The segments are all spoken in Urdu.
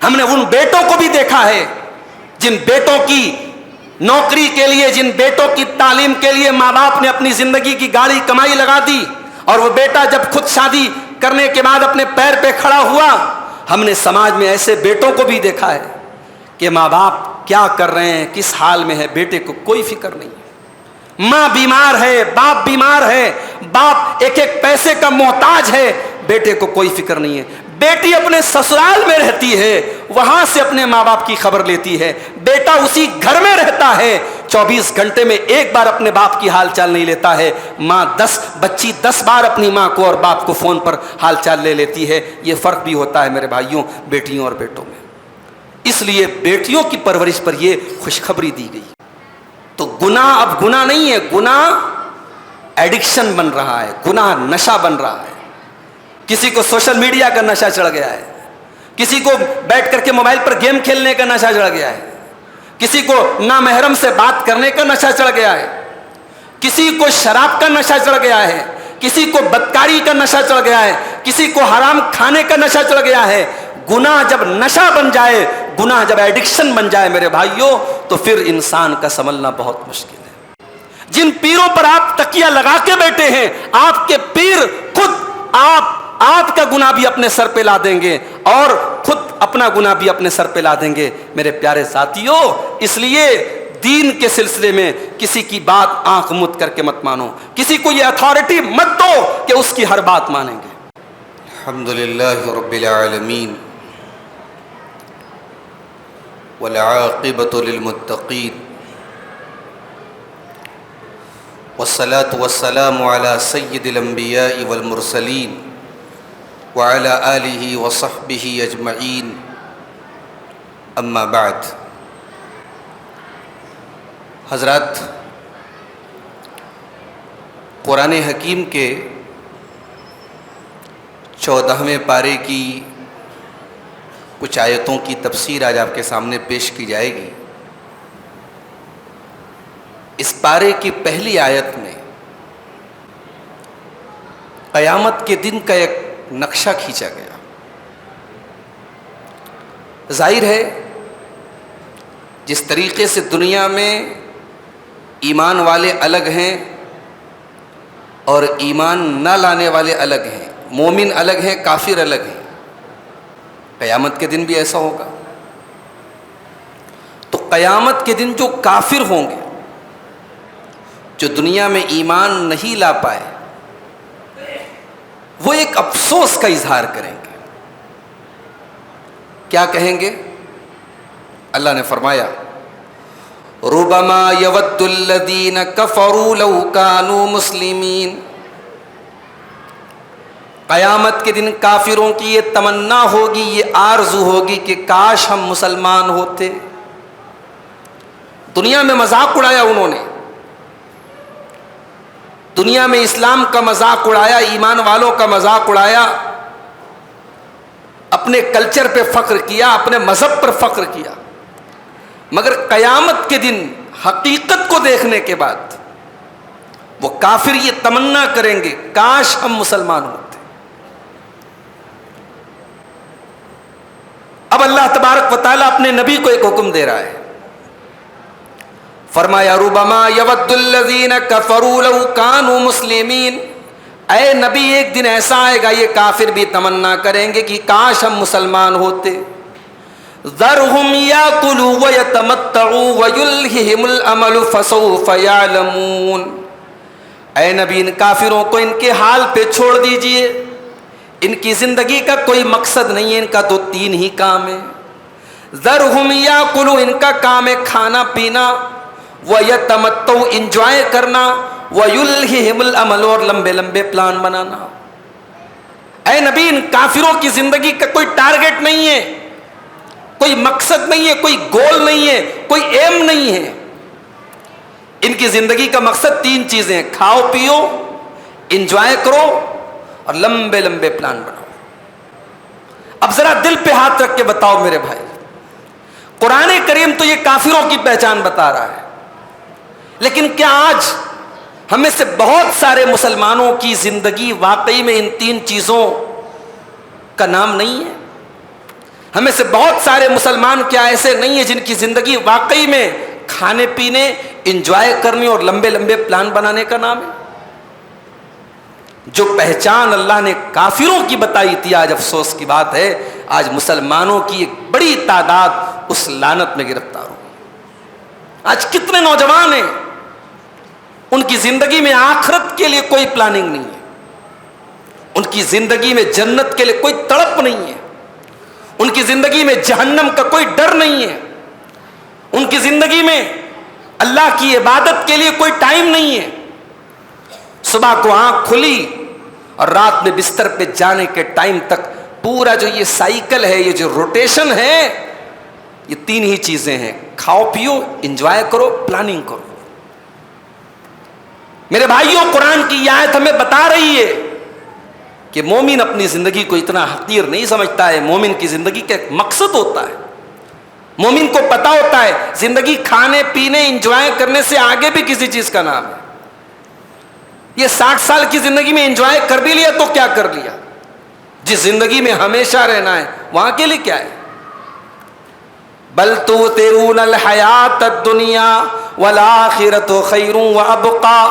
ہم نے ان بیٹوں کو بھی دیکھا ہے جن بیٹوں کی نوکری کے لیے، جن بیٹوں کی تعلیم کے لیے ماں باپ نے اپنی زندگی کی گاڑی کمائی لگا دی، اور وہ بیٹا جب خود شادی کرنے کے بعد اپنے پیر پہ کھڑا ہوا، ہم نے سماج میں ایسے بیٹوں کو بھی دیکھا ہے کہ ماں باپ کیا کر رہے ہیں، کس حال میں ہے، بیٹے کو کوئی فکر نہیں ہے۔ ماں بیمار ہے، باپ بیمار ہے، باپ ایک ایک پیسے کا محتاج ہے، بیٹے کو کوئی فکر نہیں ہے۔ بیٹی اپنے سسرال میں رہتی ہے، وہاں سے اپنے ماں باپ کی خبر لیتی ہے۔ بیٹا اسی گھر میں رہتا ہے، 24 گھنٹے میں ایک بار اپنے باپ کی حال چال نہیں لیتا ہے۔ بچی 10 بار اپنی ماں کو اور باپ کو فون پر حال چال لے لیتی ہے۔ یہ فرق بھی ہوتا ہے میرے بھائیوں، بیٹیوں اور بیٹوں میں۔ اس لیے بیٹیوں کی پرورش پر یہ خوشخبری دی گئی۔ تو گناہ اب گناہ نہیں ہے، گناہ ایڈکشن بن رہا ہے، گناہ نشہ بن رہا ہے۔ کسی کو سوشل میڈیا کا نشہ چڑھ گیا ہے، کسی کو بیٹھ کر کے موبائل پر گیم کھیلنے کا نشہ چڑھ گیا ہے، کسی کو نامحرم سے بات کرنے کا نشہ چڑھ گیا ہے، کسی کو شراب کا نشہ چڑھ گیا ہے، کسی کو بدکاری کا نشہ چڑھ گیا ہے، کسی کو حرام کھانے کا نشہ چڑھ گیا ہے۔ گناہ جب نشہ بن جائے، گناہ جب ایڈکشن بن جائے میرے بھائیوں، تو پھر انسان کا سنبھلنا بہت مشکل ہے۔ جن پیروں پر آپ تکیہ لگا کے بیٹھے ہیں، آپ کے پیر خود آپ کا گناہ بھی اپنے سر پہ لا دیں گے اور خود اپنا گناہ بھی اپنے سر پہ لا دیں گے میرے پیارے ساتھیوں۔ اس لیے دین کے سلسلے میں کسی کی بات آنکھ مت کر کے مت مانو، کسی کو یہ اتھارٹی مت دو کہ اس کی ہر بات مانیں گے۔ الحمدللہ رب العالمین والعاقبۃ للمتقین والصلاة والسلام علی سید الانبیاء والمرسلین وعلی آلہ وصحبہ اجمعین، اما بعد۔ حضرات، قرآن حکیم کے 14ویں پارے کی کچھ آیتوں کی تفسیر آج آپ کے سامنے پیش کی جائے گی۔ اس پارے کی پہلی آیت میں قیامت کے دن کا ایک نقشہ کھینچا گیا۔ ظاہر ہے جس طریقے سے دنیا میں ایمان والے الگ ہیں اور ایمان نہ لانے والے الگ ہیں، مومن الگ ہیں، کافر الگ ہیں، قیامت کے دن بھی ایسا ہوگا۔ تو قیامت کے دن جو کافر ہوں گے، جو دنیا میں ایمان نہیں لا پائے، وہ ایک افسوس کا اظہار کریں گے۔ کیا کہیں گے؟ اللہ نے فرمایا ربما یود الذین کفروا لو کانوا مسلمین۔ قیامت کے دن کافروں کی یہ تمنا ہوگی، یہ آرزو ہوگی کہ کاش ہم مسلمان ہوتے۔ دنیا میں مذاق اڑایا انہوں نے، دنیا میں اسلام کا مذاق اڑایا، ایمان والوں کا مذاق اڑایا، اپنے کلچر پہ فخر کیا، اپنے مذہب پر فخر کیا، مگر قیامت کے دن حقیقت کو دیکھنے کے بعد وہ کافر یہ تمنا کریں گے کاش ہم مسلمان ہوتے۔ اب اللہ تبارک و تعالیٰ اپنے نبی کو ایک حکم دے رہا ہے، فرمایا ربما یود الذین کفروا لو کانوا مسلمین۔ اے نبی، ایک دن ایسا آئے گا یہ کافر بھی تمنا کریں گے کہ کاش ہم مسلمان ہوتے۔ ذرہم یاکلوا ویتمتعوا ویلہہم الامل فسوف یعلمون۔ اے نبی، ان کافروں کو ان کے حال پہ چھوڑ دیجئے، ان کی زندگی کا کوئی مقصد نہیں ہے، ان کا تو 3 ہی کام ہے۔ ذرہم یاکلوا، ان کا کام ہے کھانا پینا، وَيَتَمَتَّعُوا، انجوائے کرنا، وَيُلْهِهِمُ الْأَمَلُ، اور لمبے لمبے پلان بنانا۔ اے نبی، ان کافروں کی زندگی کا کوئی ٹارگٹ نہیں ہے، کوئی مقصد نہیں ہے، کوئی گول نہیں ہے، کوئی ایم نہیں ہے۔ ان کی زندگی کا مقصد 3 چیزیں ہیں، کھاؤ پیو، انجوائے کرو اور لمبے لمبے پلان بناؤ۔ اب ذرا دل پہ ہاتھ رکھ کے بتاؤ میرے بھائی، قرآن کریم تو یہ کافروں کی پہچان بتا رہا ہے، لیکن کیا آج ہم میں سے بہت سارے مسلمانوں کی زندگی واقعی میں ان 3 چیزوں کا نام نہیں ہے؟ ہمیں سے بہت سارے مسلمان کیا ایسے نہیں ہیں جن کی زندگی واقعی میں کھانے پینے، انجوائے کرنے اور لمبے لمبے پلان بنانے کا نام ہے؟ جو پہچان اللہ نے کافروں کی بتائی تھی، آج افسوس کی بات ہے آج مسلمانوں کی ایک بڑی تعداد اس لعنت میں گرفتار ہو. آج کتنے نوجوان ہیں ان کی زندگی میں آخرت کے لیے کوئی پلاننگ نہیں ہے، ان کی زندگی میں جنت کے لیے کوئی تڑپ نہیں ہے، ان کی زندگی میں جہنم کا کوئی ڈر نہیں ہے، ان کی زندگی میں اللہ کی عبادت کے لیے کوئی ٹائم نہیں ہے. صبح کو آنکھ کھلی اور رات میں بستر پہ جانے کے ٹائم تک پورا جو یہ سائیکل ہے، یہ جو روٹیشن ہے، یہ تین ہی چیزیں ہیں: کھاؤ پیو، انجوائے کرو، پلاننگ کرو. میرے بھائیوں، قرآن کی یہ آیت ہمیں بتا رہی ہے کہ مومن اپنی زندگی کو اتنا حقیر نہیں سمجھتا ہے. مومن کی زندگی کا ایک مقصد ہوتا ہے. مومن کو پتا ہوتا ہے زندگی کھانے پینے انجوائے کرنے سے آگے بھی کسی چیز کا نام ہے. یہ 60 سال کی زندگی میں انجوائے کر بھی لیا تو کیا کر لیا؟ جس زندگی میں ہمیشہ رہنا ہے وہاں کے لیے کیا ہے؟ بل تؤثرون الحیات الدنیا والآخرۃ خیر وابقی.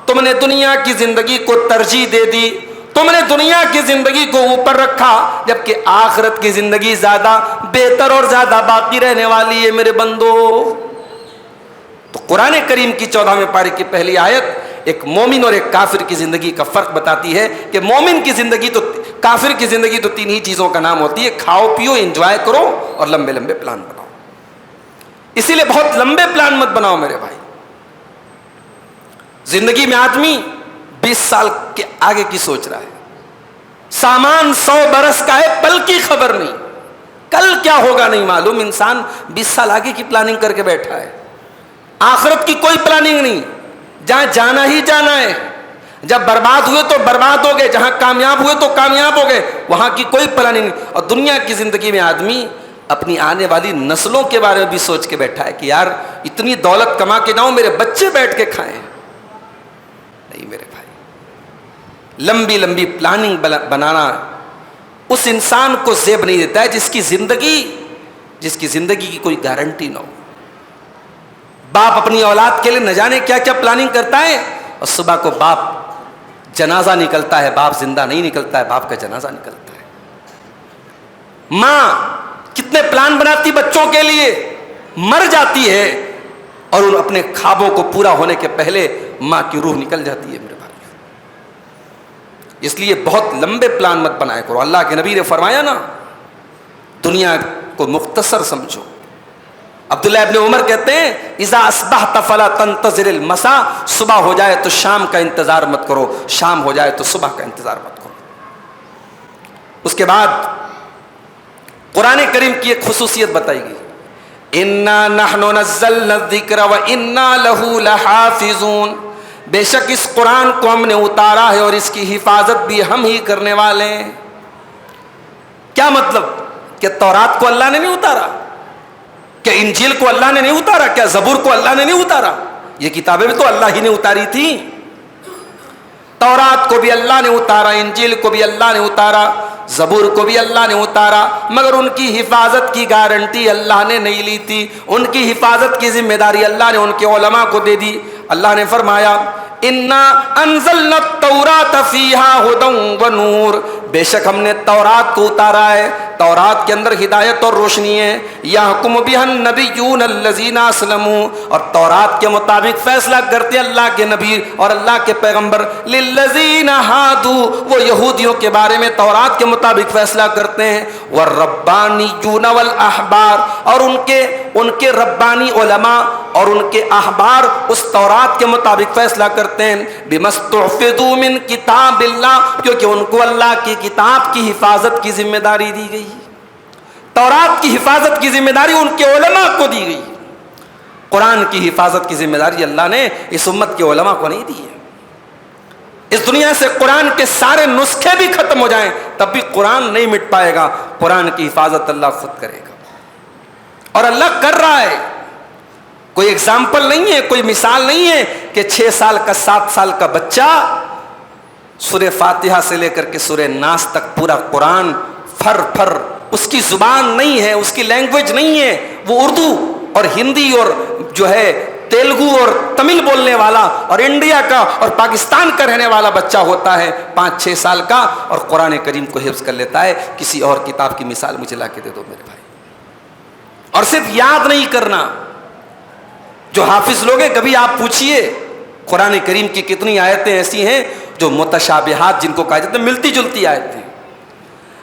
تم نے دنیا کی زندگی کو ترجیح دے دی، تم نے دنیا کی زندگی کو اوپر رکھا، جبکہ آخرت کی زندگی زیادہ بہتر اور زیادہ باقی رہنے والی ہے میرے بندو. تو قرآن کریم کی 14ویں پارے کی پہلی آیت ایک مومن اور ایک کافر کی زندگی کا فرق بتاتی ہے کہ مومن کی زندگی تو کافر کی زندگی تو تین ہی چیزوں کا نام ہوتی ہے: کھاؤ پیو، انجوائے کرو اور لمبے لمبے پلان بناؤ. اسی لیے بہت لمبے پلان مت بناؤ میرے بھائی. زندگی میں آدمی 20 سال کے آگے کی سوچ رہا ہے، سامان 100 برس کا ہے، پل کی خبر نہیں، کل کیا ہوگا نہیں معلوم. انسان 20 سال آگے کی پلاننگ کر کے بیٹھا ہے. آخرت کی کوئی پلاننگ نہیں، جہاں جانا ہی جانا ہے. جب برباد ہوئے تو برباد ہو گئے، جہاں کامیاب ہوئے تو کامیاب ہو گئے، وہاں کی کوئی پلاننگ نہیں. اور دنیا کی زندگی میں آدمی اپنی آنے والی نسلوں کے بارے میں بھی سوچ کے بیٹھا ہے کہ یار اتنی دولت کما کے جاؤں، میرے بچے بیٹھ کے کھائیں. نہیں میرے بھائی، لمبی لمبی پلاننگ بنانا اس انسان کو زیب نہیں دیتا ہے جس کی زندگی کی کوئی گارنٹی نہ ہو. باپ اپنی اولاد کے لیے نہ جانے کیا کیا پلاننگ کرتا ہے، اور صبح کو باپ جنازہ نکلتا ہے، باپ زندہ نہیں نکلتا ہے، باپ کا جنازہ نکلتا ہے. ماں کتنے پلان بناتی بچوں کے لیے، مر جاتی ہے، اور ان اپنے خوابوں کو پورا ہونے کے پہلے ماں کی روح نکل جاتی ہے میرے بھائی. اس لیے بہت لمبے پلان مت بنایا کرو. اللہ کے نبی نے فرمایا نا، دنیا کو مختصر سمجھو. عبداللہ ابن عمر کہتے ہیں اذا اصبحت فلا تنتظر المساء، صبح ہو جائے تو شام کا انتظار مت کرو، شام ہو جائے تو صبح کا انتظار مت کرو. اس کے بعد قرآن کریم کی ایک خصوصیت بتائی گئی: انا نحن نزلنا الذکر وانا له لحافظون. بے شک اس قرآن کو ہم نے اتارا ہے اور اس کی حفاظت بھی ہم ہی کرنے والے ہیں. کیا مطلب؟ کہ تورات کو اللہ نے نہیں اتارا؟ کیا انجیل کو اللہ نے نہیں اتارا؟ کیا زبور کو اللہ نے نہیں اتارا؟ یہ کتابیں بھی تو اللہ ہی نے اتاری تھی. تورات کو بھی اللہ نے اتارا، انجیل کو بھی اللہ نے اتارا، زبور کو بھی اللہ نے اتارا، مگر ان کی حفاظت کی گارنٹی اللہ نے نہیں لی تھی. ان کی حفاظت کی ذمہ داری اللہ نے ان کے علماء کو دے دی. اللہ نے فرمایا انا انزلنا التوراۃ فیہا ھدی ونور. بے شک ہم نے تورات کو اتارا ہے، تورات کے اندر ہدایت اور روشنی ہے. یحکم بہا النبیون الذین اسلموا، اور تورات کے مطابق فیصلہ کرتے اللہ کے نبی اور اللہ کے پیغمبر. للذین ہادوا، وہ یہودیوں کے بارے میں تورات کے مطابق فیصلہ کرتے ہیں. والربانیون والاحبار، اور ان کے ربانی علماء اور ان کے احبار اس تورات کے مطابق فیصلہ کرتے ہیں. بمستحفظوا من کتاب اللہ، کیونکہ ان کو اللہ کی کتاب کی حفاظت کی ذمہ داری دی گئی. تورات کی حفاظت کی ذمہ داری ان کے علماء کو دی گئی. قرآن کی حفاظت کی ذمہ داری اللہ نے اس امت کے علماء کو نہیں دی ہے. اس دنیا سے قرآن کے سارے نسخے بھی ختم ہو جائیں تب بھی قرآن نہیں مٹ پائے گا. قرآن کی حفاظت اللہ خود کرے گا، اور اللہ کر رہا ہے. کوئی ایگزامپل نہیں ہے، کوئی مثال نہیں ہے کہ 6 سال کا 7 سال کا بچہ سورہ فاتحہ سے لے کر کے سورہ ناس تک پورا قرآن پھر اس کی زبان نہیں ہے، اس کی لینگویج نہیں ہے، وہ اردو اور ہندی اور جو ہے تیلگو اور تمل بولنے والا اور انڈیا کا اور پاکستان کا رہنے والا بچہ ہوتا ہے 5-6 سال کا، اور قرآن کریم کو حفظ کر لیتا ہے. کسی اور کتاب کی مثال مجھے لا کے دے دو میرے بھائی. اور صرف یاد نہیں کرنا. جو حافظ لوگ ہیں، کبھی آپ پوچھئے قرآن کریم کی کتنی آیتیں ایسی ہیں جو متشابہات جن کو کہا جاتا ہے، ملتی جلتی آیتیں.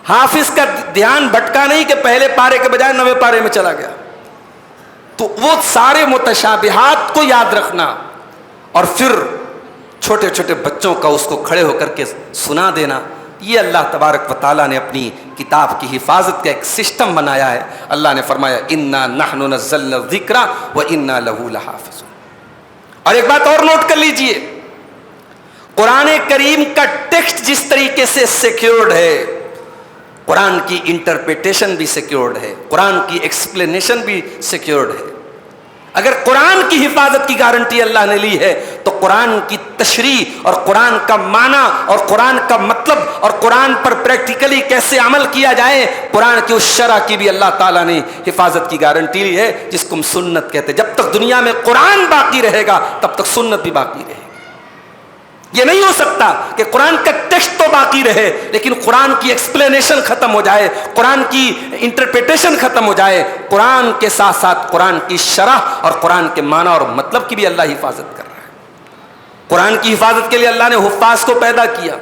حافظ کا دھیان بھٹکا نہیں کہ پہلے پارے کے بجائے 9ویں پارے میں چلا گیا. تو وہ سارے متشابہات کو یاد رکھنا اور پھر چھوٹے چھوٹے بچوں کا اس کو کھڑے ہو کر کے سنا دینا، یہ اللہ تبارک و تعالیٰ نے اپنی کتاب کی حفاظت کا ایک سسٹم بنایا ہے. اللہ نے فرمایا انا نحن نزلنا الذکر وانا لہ لحافظون. اور ایک بات اور نوٹ کر لیجئے، قرآن کریم کا ٹیکسٹ جس طریقے سے سیکیورڈ ہے، قرآن کی انٹرپریٹیشن بھی سیکیورڈ ہے، قرآن کی ایکسپلینیشن بھی سیکیورڈ ہے. اگر قرآن کی حفاظت کی گارنٹی اللہ نے لی ہے تو قرآن کی تشریح اور قرآن کا معنی اور قرآن کا مطلب اور قرآن پر پریکٹیکلی کیسے عمل کیا جائے، قرآن کی اس شرح کی بھی اللہ تعالیٰ نے حفاظت کی گارنٹی لی ہے، جس کو ہم سنت کہتے ہیں. جب تک دنیا میں قرآن باقی رہے گا تب تک سنت بھی باقی رہے گی. یہ نہیں ہو سکتا کہ قرآن کا ٹیکسٹ تو باقی رہے لیکن قرآن کی ایکسپلینیشن ختم ہو جائے، قرآن کی انٹرپریٹیشن ختم ہو جائے. قرآن کے ساتھ ساتھ قرآن کی شرح اور قرآن کے معنی اور مطلب کی بھی اللہ حفاظت کر رہا ہے. قرآن کی حفاظت کے لیے اللہ نے حفاظ کو پیدا کیا،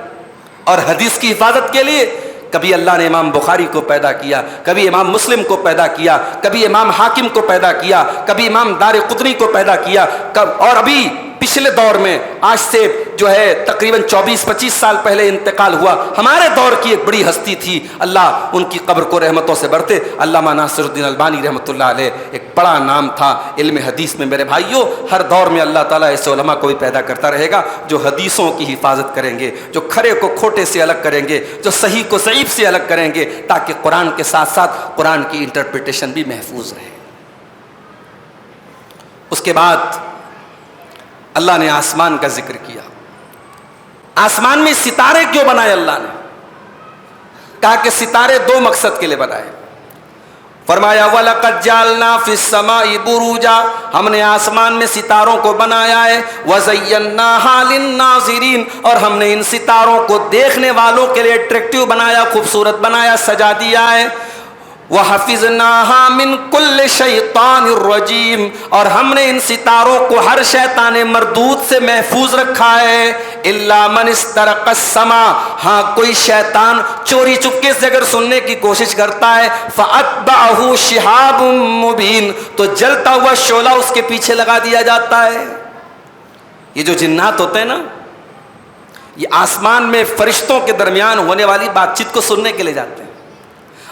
اور حدیث کی حفاظت کے لیے کبھی اللہ نے امام بخاری کو پیدا کیا، کبھی امام مسلم کو پیدا کیا، کبھی امام حاکم کو پیدا کیا، کبھی امام دار قطنی کو پیدا کیا، اور ابھی پچھلے دور میں آج سے جو ہے تقریباً 24-25 سال پہلے انتقال ہوا ہمارے دور کی ایک بڑی ہستی تھی، اللہ ان کی قبر کو رحمتوں سے بھرتے، علامہ ناصر الدین البانی رحمۃ اللہ علیہ. ایک بڑا نام تھا علم حدیث میں. میرے بھائیوں، ہر دور میں اللہ تعالیٰ ایسے علماء کو بھی پیدا کرتا رہے گا جو حدیثوں کی حفاظت کریں گے، جو کھرے کو کھوٹے سے الگ کریں گے، جو صحیح کو ضعیف سے الگ کریں گے، تاکہ قرآن کے ساتھ ساتھ قرآن کی انٹرپریٹیشن بھی محفوظ رہے. اس کے بعد اللہ نے آسمان کا ذکر کیا. آسمان میں ستارے کیوں بنائے اللہ نے؟ کہا کہ ستارے 2 مقصد کے لیے بنائے. فرمایا وَلَقَدْ جَعَلْنَا فِي السَّمَاءِ بُرُوجًا، ہم نے آسمان میں ستاروں کو بنایا ہے. وَزَيَّنَّاهَا لِلنَّاظِرِينَ، اور ہم نے ان ستاروں کو دیکھنے والوں کے لیے اٹریکٹیو بنایا، خوبصورت بنایا، سجا دیا ہے. وَحَفِظْنَاهَا مِنْ كُلِّ شَيْطَانٍ الرَّجِيمٍ، اور ہم نے ان ستاروں کو ہر شیطان مردود سے محفوظ رکھا ہے. إِلَّا مَنِ اسْتَرَقَ السَّمَاءَ، ہاں کوئی شیطان چوری چپکے سے اگر سننے کی کوشش کرتا ہے، فَأَتْبَعَهُ شِهَابٌ مُبِينٌ، تو جلتا ہوا شعلہ اس کے پیچھے لگا دیا جاتا ہے. یہ جو جنات ہوتے ہیں نا، یہ آسمان میں فرشتوں کے درمیان ہونے والی بات چیت کو سننے کے لیے جاتے ہیں،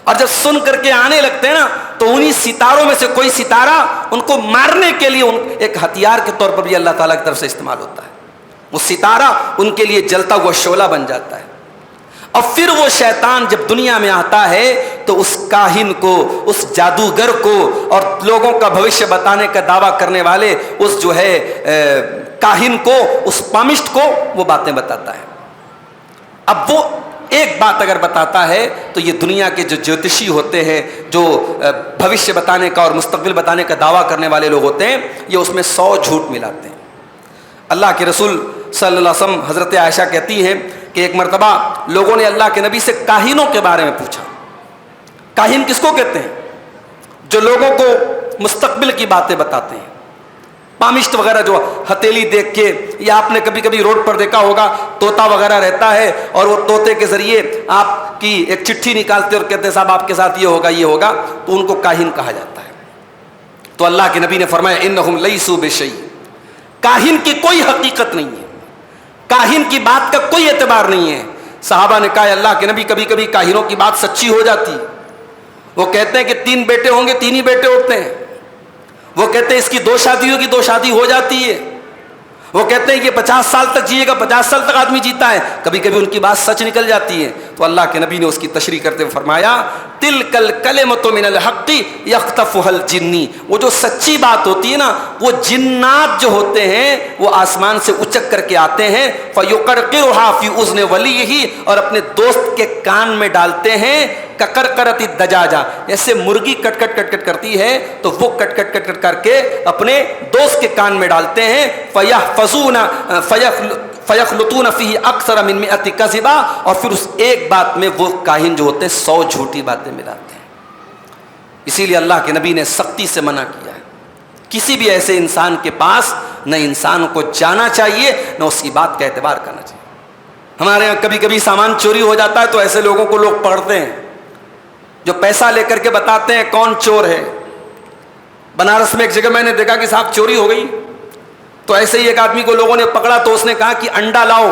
اور جب سن کر کے آنے لگتے ہیں نا تو انہی ستاروں میں سے کوئی ستارہ ان کو مارنے کے لیے ایک ہتھیار کے طور پر بھی اللہ تعالیٰ کی طرف سے استعمال ہوتا ہے. وہ ستارہ ان کے لیے جلتا ہوا شعلہ بن جاتا ہے. اور پھر وہ شیطان جب دنیا میں آتا ہے تو اس کاہن کو، اس جادوگر کو، اور لوگوں کا بھوشیہ بتانے کا دعویٰ کرنے والے اس جو ہے کاہن کو، اس پامشٹ کو وہ باتیں بتاتا ہے. اب وہ ایک بات اگر بتاتا ہے تو یہ دنیا کے جو جوتشی ہوتے ہیں، جو بھوشیہ بتانے کا اور مستقبل بتانے کا دعویٰ کرنے والے لوگ ہوتے ہیں، یہ اس میں 100 جھوٹ ملاتے ہیں. اللہ کے رسول صلی اللہ علیہ وسلم حضرت عائشہ کہتی ہے کہ ایک مرتبہ لوگوں نے اللہ کے نبی سے کاہنوں کے بارے میں پوچھا. کاہن کس کو کہتے ہیں؟ جو لوگوں کو مستقبل کی باتیں بتاتے ہیں. پامشٹ وغیرہ جو ہتیلی دیکھ کے، یا آپ نے کبھی کبھی روڈ پر دیکھا ہوگا طوطا وغیرہ رہتا ہے اور وہ طوطے کے ذریعے آپ کی ایک چٹھی نکالتے اور کہتے ہیں صاحب آپ کے ساتھ یہ ہوگا یہ ہوگا، تو ان کو کاہن کہا جاتا ہے. تو اللہ کے نبی نے فرمایا انہم لیسوا بشیء، کاہن کی کوئی حقیقت نہیں ہے، کاہن کی بات کا کوئی اعتبار نہیں ہے. صحابہ نے کہا اللہ کے نبی کبھی کبھی کاہنوں کی بات سچی ہو جاتی. وہ کہتے ہیں کہ 3 بیٹے ہوں گے 3 ہی بیٹے ہوتے ہیں. وہ کہتے ہیں اس کی 2 شادی ہوگی 2 شادی ہو جاتی ہے. وہ کہتے ہیں کہ 50 سال تک جیے گا 50 سال تک آدمی جیتا ہے. کبھی کبھی ان کی بات سچ نکل جاتی ہے. تو اللہ کے نبی نے اس کی تشریح کرتے ہوئے فرمایا تلک الکلمۃ من الحق یخطفها الجنی، وہ جو سچی بات ہوتی ہے نا، وہ جنات جو ہوتے ہیں وہ آسمان سے اچک کر کے آتے ہیں، فیقرقرها فی اذن ولیہ، اور اپنے دوست کے کان میں ڈالتے ہیں، کقرقرۃ الدجاجہ، جیسے مرغی کٹ کٹ کٹ کٹ کرتی ہے تو وہ کٹ کٹ کٹ کٹ کر کے اپنے دوست کے کان میں ڈالتے ہیں، فیخلطون فیہ اکثر من 100 کذبا، اور پھر اس ایک بات میں وہ کاہن جو ہوتے ہیں 100 جھوٹی باتیں ملاتے ہیں۔ اسی لیے اللہ کے نبی نے سختی سے منع کیا ہے، کسی بھی ایسے انسان کے پاس نہ انسان کو جانا چاہیے نہ اس کی بات کا اعتبار کرنا چاہیے۔ ہمارے یہاں کبھی کبھی سامان چوری ہو جاتا ہے تو ایسے لوگوں کو لوگ پکڑتے ہیں جو پیسہ لے کر کے بتاتے ہیں کون چور ہے۔ بنارس میں ایک جگہ میں نے دیکھا کہ صاحب چوری ہو گئی، تو ایسے ہی ایک آدمی کو لوگوں نے پکڑا تو اس نے کہا کہ انڈا لاؤ،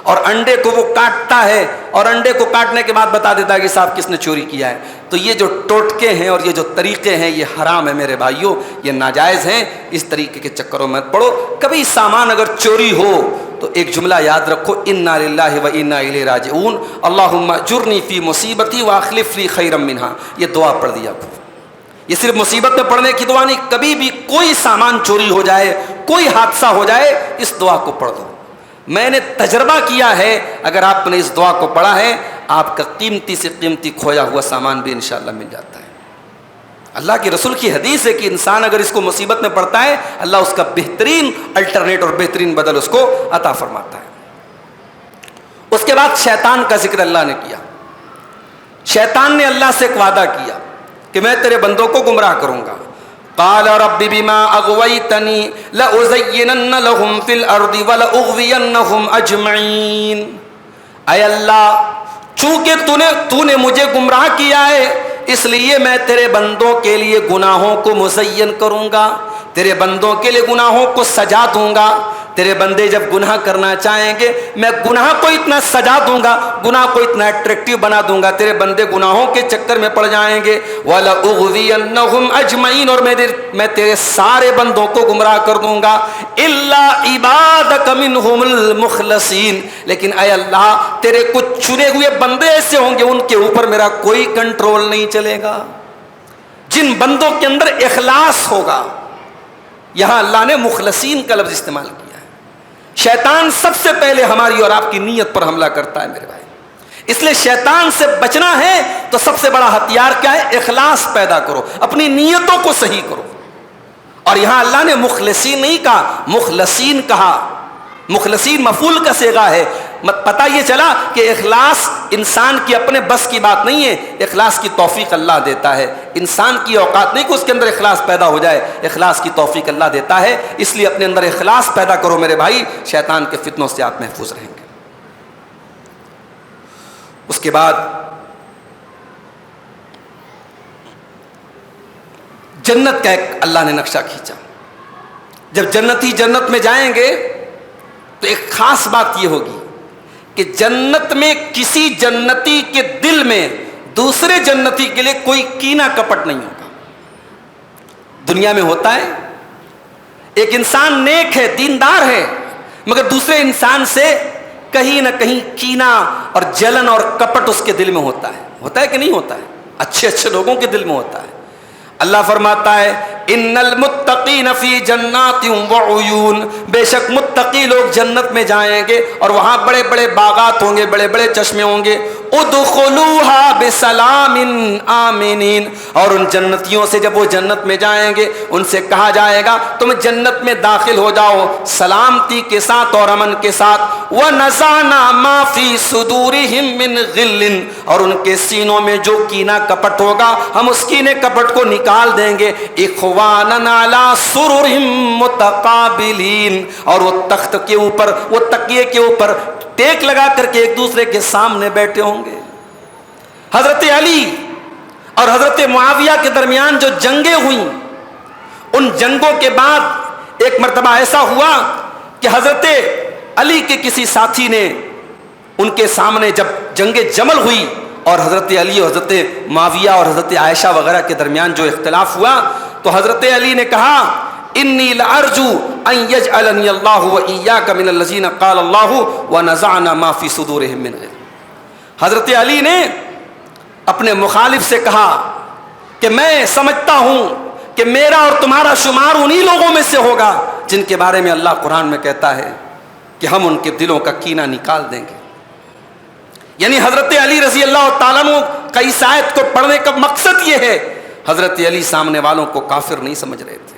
اور انڈے کو وہ کاٹتا ہے اور انڈے کو کاٹنے کے بعد بتا دیتا ہے کہ صاحب کس نے چوری کیا ہے۔ تو یہ جو ٹوٹکے ہیں اور یہ جو طریقے ہیں یہ حرام ہے میرے بھائیوں، یہ ناجائز ہیں، اس طریقے کے چکروں میں مت پڑو۔ کبھی سامان اگر چوری ہو تو ایک جملہ یاد رکھو، انا للہ و انا الیہ راجعون، اللہم اجرنی فی مصیبتی واخلف لی خیرا منہا، یہ دعا پڑھ دیا کرو۔ یہ صرف مصیبت میں پڑھنے کی دعا نہیں، کبھی بھی کوئی سامان چوری ہو جائے، کوئی حادثہ ہو جائے، اس دعا کو پڑھ دو۔ میں نے تجربہ کیا ہے، اگر آپ نے اس دعا کو پڑھا ہے آپ کا قیمتی سے قیمتی کھویا ہوا سامان بھی انشاءاللہ مل جاتا ہے۔ اللہ کے رسول کی حدیث ہے کہ انسان اگر اس کو مصیبت میں پڑتا ہے اللہ اس کا بہترین الٹرنیٹ اور بہترین بدل اس کو عطا فرماتا ہے۔ اس کے بعد شیطان کا ذکر اللہ نے کیا۔ شیطان نے اللہ سے ایک وعدہ کیا کہ میں تیرے بندوں کو گمراہ کروں گا۔ قال رب بما اغويتني لأزينن لهم في الارض ولأغوينهم اجمعين، اے اللہ چونکہ تو نے مجھے گمراہ کیا ہے اس لیے میں تیرے بندوں کے لیے گناہوں کو مزین کروں گا، تیرے بندوں کے لیے گناہوں کو سجا دوں گا۔ تیرے بندے جب گناہ کرنا چاہیں گے میں گناہ کو اتنا سجا دوں گا، گناہ کو اتنا اٹریکٹیو بنا دوں گا، تیرے بندے گناہوں کے چکر میں پڑ جائیں گے۔ وَلَأُغْوِيَنَّهُمْ أَجْمَعِينَ، اور میں تیرے سارے بندوں کو گمراہ کر دوں گا، إِلَّا عِبَادَكَ مِنْهُمُ الْمُخْلَصِينَ، لیکن اے اللہ تیرے کچھ چنے ہوئے بندے ایسے ہوں گے ان کے اوپر میرا کوئی کنٹرول نہیں چلے گا، جن بندوں کے اندر اخلاص ہوگا۔ یہاں اللہ نے مخلصین کا لفظ استعمال کیا۔ شیطان سب سے پہلے ہماری اور آپ کی نیت پر حملہ کرتا ہے میرے بھائی، اس لیے شیطان سے بچنا ہے تو سب سے بڑا ہتھیار کیا ہے؟ اخلاص پیدا کرو، اپنی نیتوں کو صحیح کرو۔ اور یہاں اللہ نے مخلصین نہیں کہا، مخلصین کہا۔ مخلصین مفعول کا صیغہ ہے۔ پتہ یہ چلا کہ اخلاص انسان کی اپنے بس کی بات نہیں ہے، اخلاص کی توفیق اللہ دیتا ہے، انسان کی اوقات نہیں کہ اس کے اندر اخلاص پیدا ہو جائے، اخلاص کی توفیق اللہ دیتا ہے۔ اس لیے اپنے اندر اخلاص پیدا کرو میرے بھائی، شیطان کے فتنوں سے آپ محفوظ رہیں گے۔ اس کے بعد جنت کا ایک اللہ نے نقشہ کھینچا۔ جب جنتی جنت میں جائیں گے تو ایک خاص بات یہ ہوگی کہ جنت میں کسی جنتی کے دل میں دوسرے جنتی کے لیے کوئی کینہ کپٹ نہیں ہوگا۔ دنیا میں ہوتا ہے ایک انسان نیک ہے، دیندار ہے، مگر دوسرے انسان سے کہیں نہ کہیں کینہ اور جلن اور کپٹ اس کے دل میں ہوتا ہے کہ نہیں ہوتا ہے؟ اچھے اچھے لوگوں کے دل میں ہوتا ہے۔ اللہ فرماتا ہے ان المتقین فی جنات وعیون، بے شک متقی لوگ جنت میں جائیں گے اور وہاں بڑے بڑے باغات ہوں گے، بڑے بڑے چشمے ہوں گے۔ ادخلوها بسلام آمنین، اور ان جنتیوں سے جب وہ جنت میں جائیں گے ان سے کہا جائے گا تم جنت میں داخل ہو جاؤ سلامتی کے ساتھ اور امن کے ساتھ۔ وَنَزَعْنَا مَا فِي صُدُورِهِم مِّن غِلٍّ، اور ان کے سینوں میں جو کینہ کپٹ ہوگا ہم اس کینے کپٹ کو نکال دیں گے۔ اخوانًا علی سرر متقابلین، اور وہ تخت کے اوپر، وہ تکیے کے اوپر ٹیک لگا کر کے ایک دوسرے کے سامنے بیٹھے ہوں گے۔ حضرت علی اور حضرت معاویہ کے درمیان جو جنگیں ہوئیں، ان جنگوں کے بعد ایک مرتبہ ایسا ہوا کہ حضرت علی کے کسی ساتھی نے ان کے سامنے جب جنگ جمل ہوئی اور حضرت علی اور حضرت معاویہ اور حضرت عائشہ وغیرہ کے درمیان جو اختلاف ہوا تو حضرت علی نے کہا انی لارجو ان یجعلنی اللہ و ایاک من الذین قال اللہ ونزعنا ما فی صدورہم من غل۔ حضرت علی نے اپنے مخالف سے کہا کہ میں سمجھتا ہوں کہ میرا اور تمہارا شمار انہی لوگوں میں سے ہوگا جن کے بارے میں اللہ قرآن میں کہتا ہے کہ ہم ان کے دلوں کا کینہ نکال دیں گے. یعنی حضرت علی رضی اللہ تعالیٰ عنہ کا اس آیت کو پڑھنے کا مقصد یہ ہے، حضرت علی سامنے والوں کو کافر نہیں سمجھ رہے تھے،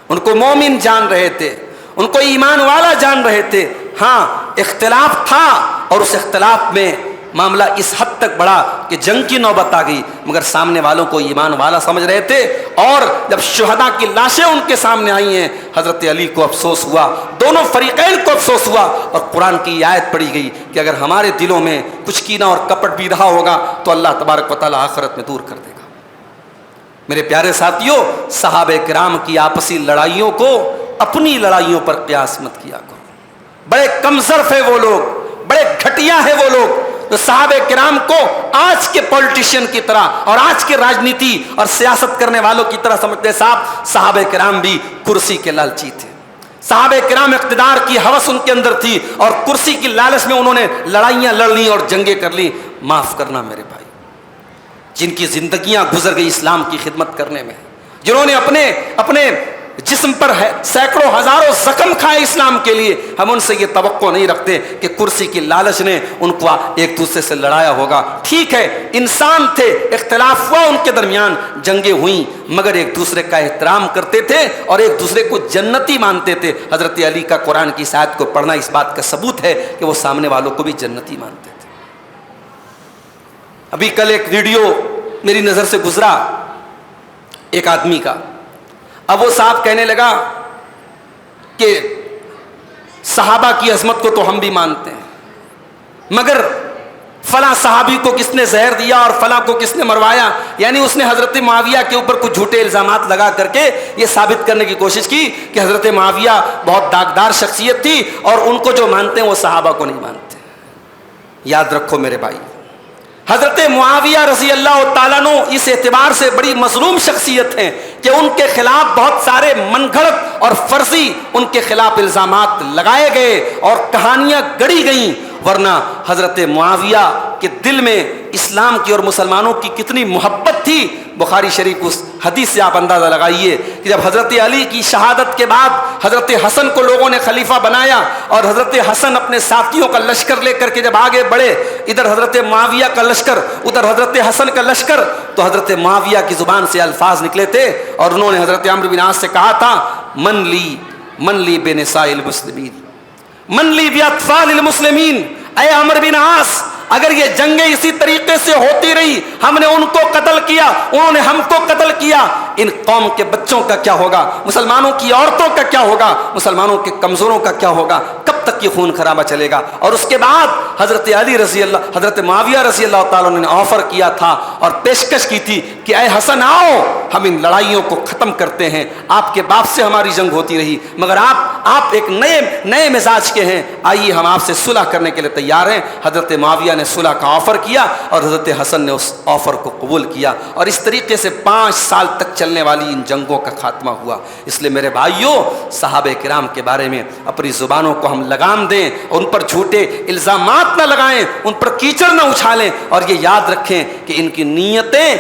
ان کو مومن جان رہے تھے، ان کو ایمان والا جان رہے تھے. ہاں اختلاف تھا اور اس اختلاف میں معاملہ اس حد تک بڑھا کہ جنگ کی نوبت آ گئی، مگر سامنے والوں کو ایمان والا سمجھ رہے تھے. اور جب شہداء کی لاشیں ان کے سامنے آئی ہیں، حضرت علی کو افسوس ہوا، دونوں فریقین کو افسوس ہوا، اور قرآن کی آیت پڑھی گئی کہ اگر ہمارے دلوں میں کچھ کینہ اور کپٹ بھی رہا ہوگا تو اللہ تبارک و تعالیٰ آخرت میں دور کر دے گا. میرے پیارے ساتھیوں، صحابہ کرام کی آپسی لڑائیوں کو اپنی لڑائیوں پر قیاس مت کیا کرو. بڑے کمزرف ہیں وہ لوگ، بڑے گھٹیا ہیں وہ لوگ جو صحابہ کرام کو آج کے پولیٹیشین کی طرح اور آج کے راجنیتی اور سیاست کرنے والوں کی طرح سمجھتے. صاحب صحابہ کرام بھی کرسی کے لالچی تھے، صحابہ کرام اقتدار کی ہوس ان کے اندر تھی اور کرسی کی لالچ میں انہوں نے لڑائیاں لڑ لی اور جنگیں کر لی. معاف کرنا میرے بھائی، جن کی زندگیاں گزر گئی اسلام کی خدمت کرنے میں، جنہوں نے اپنے جسم پر سینکڑوں ہزاروں زخم کھائے اسلام کے لیے، ہم ان سے یہ توقع نہیں رکھتے کہ کرسی کی لالچ نے ان کو ایک دوسرے سے لڑایا ہوگا. ٹھیک ہے، انسان تھے، اختلاف ہوا ان کے درمیان، جنگیں ہوئیں، مگر ایک دوسرے کا احترام کرتے تھے اور ایک دوسرے کو جنتی مانتے تھے. حضرت علی کا قرآن کی آیت کو پڑھنا اس بات کا ثبوت ہے کہ وہ سامنے والوں کو بھی جنتی مانتے تھے. ابھی کل ایک ویڈیو میری نظر سے گزرا ایک آدمی کا. اب وہ صاحب کہنے لگا کہ صحابہ کی عظمت کو تو ہم بھی مانتے ہیں، مگر فلاں صحابی کو کس نے زہر دیا اور فلاں کو کس نے مروایا. یعنی اس نے حضرت معاویہ کے اوپر کچھ جھوٹے الزامات لگا کر کے یہ ثابت کرنے کی کوشش کی کہ حضرت معاویہ بہت داغدار شخصیت تھی اور ان کو جو مانتے ہیں وہ صحابہ کو نہیں مانتے. یاد رکھو میرے بھائی، حضرت معاویہ رضی اللہ تعالیٰ عنہ اس اعتبار سے بڑی مظلوم شخصیت ہیں کہ ان کے خلاف بہت سارے من گھڑت اور فرضی ان کے خلاف الزامات لگائے گئے اور کہانیاں گڑھی گئیں. ورنہ حضرت معاویہ کے دل میں اسلام کی اور مسلمانوں کی کتنی محبت تھی. بخاری شریف اس حدیث سے آپ اندازہ لگائیے کہ جب حضرت علی کی شہادت کے بعد حضرت حسن کو لوگوں نے خلیفہ بنایا اور حضرت حسن اپنے ساتھیوں کا لشکر لے کر کے جب آگے بڑھے، ادھر حضرت معاویہ کا لشکر ادھر حضرت حسن کا لشکر، تو حضرت معاویہ کی زبان سے الفاظ نکلے تھے اور انہوں نے حضرت عمرو بن عاص سے کہا تھا، من لی بنساء المسلمین، من لی باطفال المسلمین. اے عمرو بن عاص، اگر یہ جنگیں اسی طریقے سے ہوتی رہی، ہم نے ان کو قتل کیا، انہوں نے ہم کو قتل کیا، ان قوم کے بچوں کا کیا ہوگا؟ مسلمانوں کی عورتوں کا کیا ہوگا؟ مسلمانوں کے کمزوروں کا کیا ہوگا؟ کب تک یہ خون خرابہ چلے گا؟ اور اس کے بعد حضرت معاویہ رضی اللہ تعالیٰ نے آفر کیا تھا اور پیشکش کی تھی کہ اے حسن آؤ، ہم ان لڑائیوں کو ختم کرتے ہیں. آپ کے باپ سے ہماری جنگ ہوتی رہی، مگر آپ ایک نئے مزاج کے ہیں، آئیے ہم آپ سے صلح کرنے کے لیے تیار ہیں. حضرت معاویہ نے صلح کا آفر کیا اور حضرت حسن نے اس آفر کو قبول کیا اور اس طریقے سے 5 سال تک چلنے والی ان جنگوں کا خاتمہ ہوا. اس لیے میرے بھائیوں، صحابہ کرام کے بارے میں اپنی زبانوں کو ہم لگام دیں، ان پر جھوٹے الزامات نہ لگائیں، ان پر کیچڑ نہ اچھالیں، اور یہ یاد رکھیں کہ ان کی نیتیں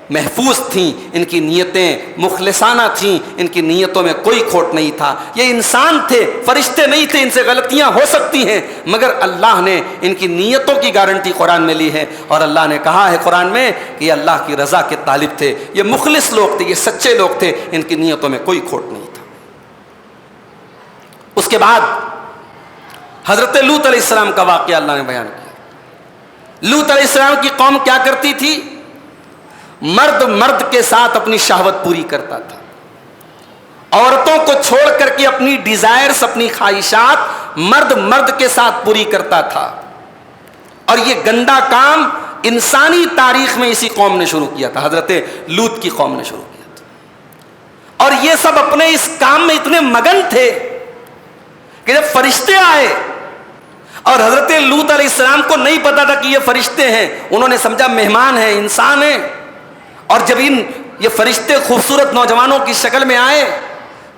محفوظ تھیں، ان کی نیتیں مخلصانہ تھیں، ان کی نیتوں میں کوئی کھوٹ نہیں تھا. یہ انسان تھے، فرشتے نہیں تھے، ان سے غلطیاں ہو سکتی ہیں، مگر اللہ نے ان کی نیتوں کی گارنٹی قرآن میں لی ہے اور اللہ نے کہا ہے قرآن میں کہ یہ اللہ کی رضا کے طالب تھے، یہ مخلص لوگ تھے، یہ سچے لوگ تھے، ان کی نیتوں میں کوئی کھوٹ نہیں تھا. اس کے بعد حضرت لوط علیہ السلام کا واقعہ اللہ نے بیان کیا. لوط علیہ السلام کی قوم کیا کرتی تھی؟ مرد کے ساتھ اپنی شہوت پوری کرتا تھا، عورتوں کو چھوڑ کر کے اپنی ڈیزائرز، اپنی خواہشات مرد کے ساتھ پوری کرتا تھا. اور یہ گندا کام انسانی تاریخ میں اسی قوم نے شروع کیا تھا، حضرت لوط کی قوم نے شروع کیا تھا. اور یہ سب اپنے اس کام میں اتنے مگن تھے کہ جب فرشتے آئے اور حضرت لوط علیہ السلام کو نہیں پتا تھا کہ یہ فرشتے ہیں، انہوں نے سمجھا مہمان ہیں، انسان ہیں. اور جب یہ فرشتے خوبصورت نوجوانوں کی شکل میں آئے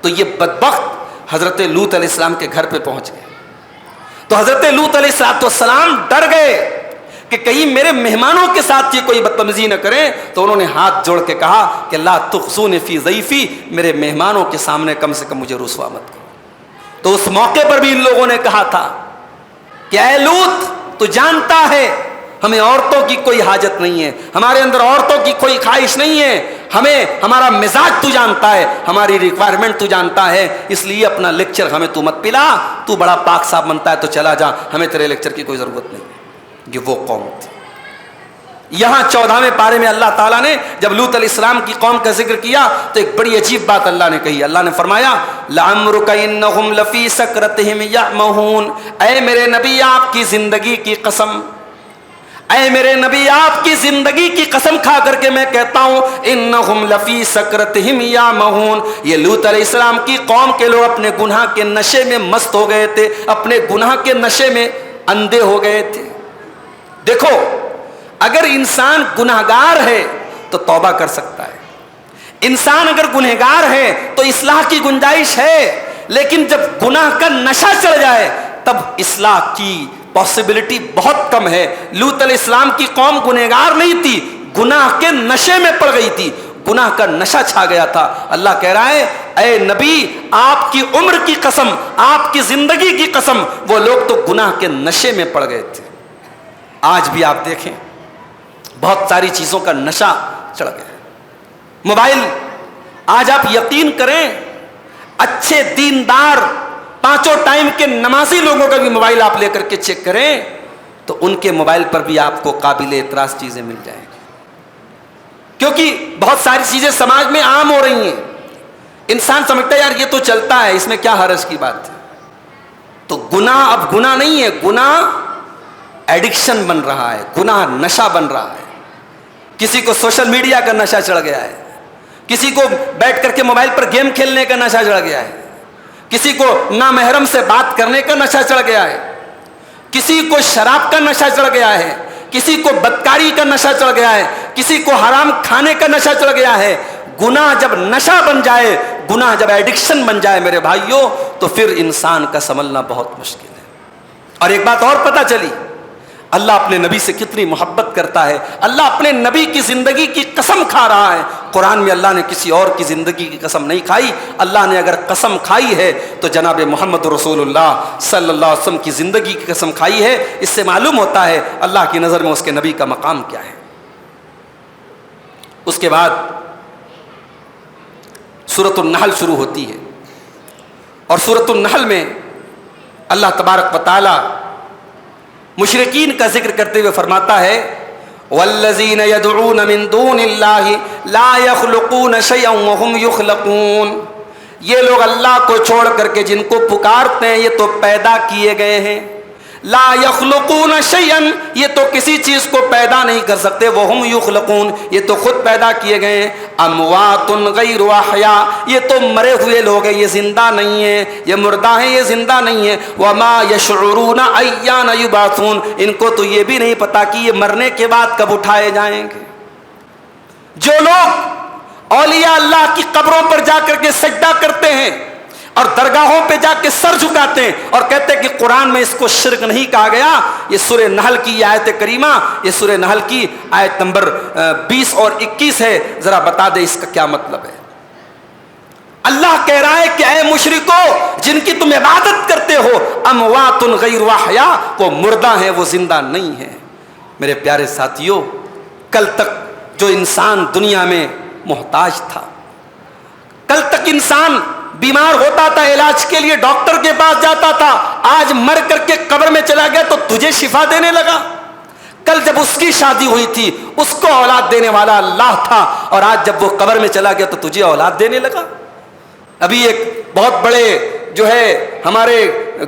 تو یہ بدبخت حضرت لوط علیہ السلام کے گھر پہ پہنچ گئے. تو حضرت لوط علیہ السلام ڈر گئے کہ کہیں میرے مہمانوں کے ساتھ یہ کوئی بدتمیزی نہ کریں. تو انہوں نے ہاتھ جوڑ کے کہا کہ لا تخزونی فی ضیفی, میرے مہمانوں کے سامنے کم سے کم مجھے رسوا مت کرو. تو اس موقع پر بھی ان لوگوں نے کہا تھا کہ اے لوط, تو جانتا ہے ہمیں عورتوں کی کوئی حاجت نہیں ہے, ہمارے اندر عورتوں کی کوئی خواہش نہیں ہے, ہمیں ہمارا مزاج تو جانتا ہے, ہماری ریکوائرمنٹ تو جانتا ہے, اس لیے اپنا لیکچر ہمیں تو مت پلا, تو بڑا پاک صاحب بنتا ہے تو چلا جا, ہمیں تیرے لیکچر کی کوئی ضرورت نہیں. یہ وہ قوم تھی. یہاں 14ویں پارے میں اللہ تعالیٰ نے جب لوط علیہ السلام کی قوم کا ذکر کیا تو ایک بڑی عجیب بات اللہ نے کہی. اللہ نے فرمایا لعمرک انہم لفی سکرتہم یعمہون, اے میرے نبی آپ کی زندگی کی قسم, اے میرے نبی آپ کی زندگی کی قسم کھا کر کے میں کہتا ہوں انہم لفی سکرتہم یعمہون, یہ لوط علیہ السلام کی قوم کے لوگ اپنے گناہ کے نشے میں مست ہو گئے تھے, اپنے گناہ کے نشے میں اندھے ہو گئے تھے. دیکھو اگر انسان گناہگار ہے تو توبہ کر سکتا ہے, انسان اگر گنہگار ہے تو اصلاح کی گنجائش ہے, لیکن جب گناہ کا نشہ چڑھ جائے تب اصلاح کی پاسبلٹی بہت کم ہے. لوط علیہ السلام کی قوم گنہگار نہیں تھی, گناہ کے نشے میں پڑ گئی تھی, گناہ کا نشہ چھا گیا تھا. اللہ کہہ رہا ہے اے نبی آپ کی عمر کی قسم, آپ کی زندگی کی قسم, وہ لوگ تو گناہ کے نشے میں پڑ گئے تھے. آج بھی آپ دیکھیں بہت ساری چیزوں کا نشہ چڑھ گیا ہے. موبائل, آج آپ یقین کریں اچھے دیندار پانچوں ٹائم کے نمازی لوگوں کا بھی موبائل آپ لے کر کے چیک کریں تو ان کے موبائل پر بھی آپ کو قابل اعتراض چیزیں مل جائیں گی, کیونکہ بہت ساری چیزیں سماج میں عام ہو رہی ہیں. انسان سمجھتا ہے یار یہ تو چلتا ہے, اس میں کیا حرج کی بات ہے. تو گناہ اب گناہ نہیں ہے, گناہ ایڈکشن بن رہا ہے, گناہ نشہ بن رہا ہے. کسی کو سوشل میڈیا کا نشہ چڑھ گیا ہے, کسی کو بیٹھ کر کے موبائل پر گیم کھیلنے کا نشہ چڑھ گیا ہے, کسی کو نامحرم سے بات کرنے کا نشہ چڑھ گیا ہے, کسی کو شراب کا نشہ چڑھ گیا ہے, کسی کو بدکاری کا نشہ چڑھ گیا ہے, کسی کو حرام کھانے کا نشہ چڑھ گیا ہے. گناہ جب نشہ بن جائے, گناہ جب ایڈکشن بن جائے میرے بھائیوں, تو پھر انسان کا سنبھلنا بہت مشکل ہے. اور ایک بات اور پتہ چلی, اللہ اپنے نبی سے کتنی محبت کرتا ہے. اللہ اپنے نبی کی زندگی کی قسم کھا رہا ہے. قرآن میں اللہ نے کسی اور کی زندگی کی قسم نہیں کھائی. اللہ نے اگر قسم کھائی ہے تو جناب محمد رسول اللہ صلی اللہ علیہ وسلم کی زندگی کی قسم کھائی ہے. اس سے معلوم ہوتا ہے اللہ کی نظر میں اس کے نبی کا مقام کیا ہے. اس کے بعد سورۃ النحل شروع ہوتی ہے, اور سورۃ النحل میں اللہ تبارک و تعالی مشرکین کا ذکر کرتے ہوئے فرماتا ہے والذین یدعون من دون اللہ لا یخلقون شیئا وهم یخلقون, یہ لوگ اللہ کو چھوڑ کر کے جن کو پکارتے ہیں یہ تو پیدا کیے گئے ہیں. لا یخلقون شیئا, یہ تو کسی چیز کو پیدا نہیں کر سکتے. وهم یخلقون, یہ تو خود پیدا کیے گئے ہیں. اموات غیر احیاء, یہ تو مرے ہوئے لوگ ہیں, یہ زندہ نہیں ہیں, یہ مردہ ہیں, یہ زندہ نہیں ہیں. وما یشعرون ایان یبعثون, ان کو تو یہ بھی نہیں پتا کہ یہ مرنے کے بعد کب اٹھائے جائیں گے. جو لوگ اولیاء اللہ کی قبروں پر جا کر کے سجدہ کرتے ہیں اور درگاہوں پہ جا کے سر جھکاتے ہیں اور کہتے ہیں کہ قرآن میں اس کو شرک نہیں کہا گیا, یہ سورہ نحل کی آیت کریمہ, یہ سورہ نحل کی آیت نمبر 20 اور 21 ہے. ذرا بتا دے اس کا کیا مطلب ہے. اللہ کہہ رہا ہے کہ اے مشرکو جن کی تم عبادت کرتے ہو, اموات غیر احیاء, وہ مردہ ہیں, وہ زندہ نہیں ہیں. میرے پیارے ساتھیو, کل تک جو انسان دنیا میں محتاج تھا, کل تک انسان بیمار ہوتا تھا علاج کے لیے ڈاکٹر کے پاس جاتا تھا, آج مر کر کے قبر میں چلا گیا تو تجھے شفا دینے لگا. کل جب اس کی شادی ہوئی تھی اس کو اولاد دینے والا اللہ تھا, اور آج جب وہ قبر میں چلا گیا تو تجھے اولاد دینے لگا. ابھی ایک بہت بڑے جو ہے ہمارے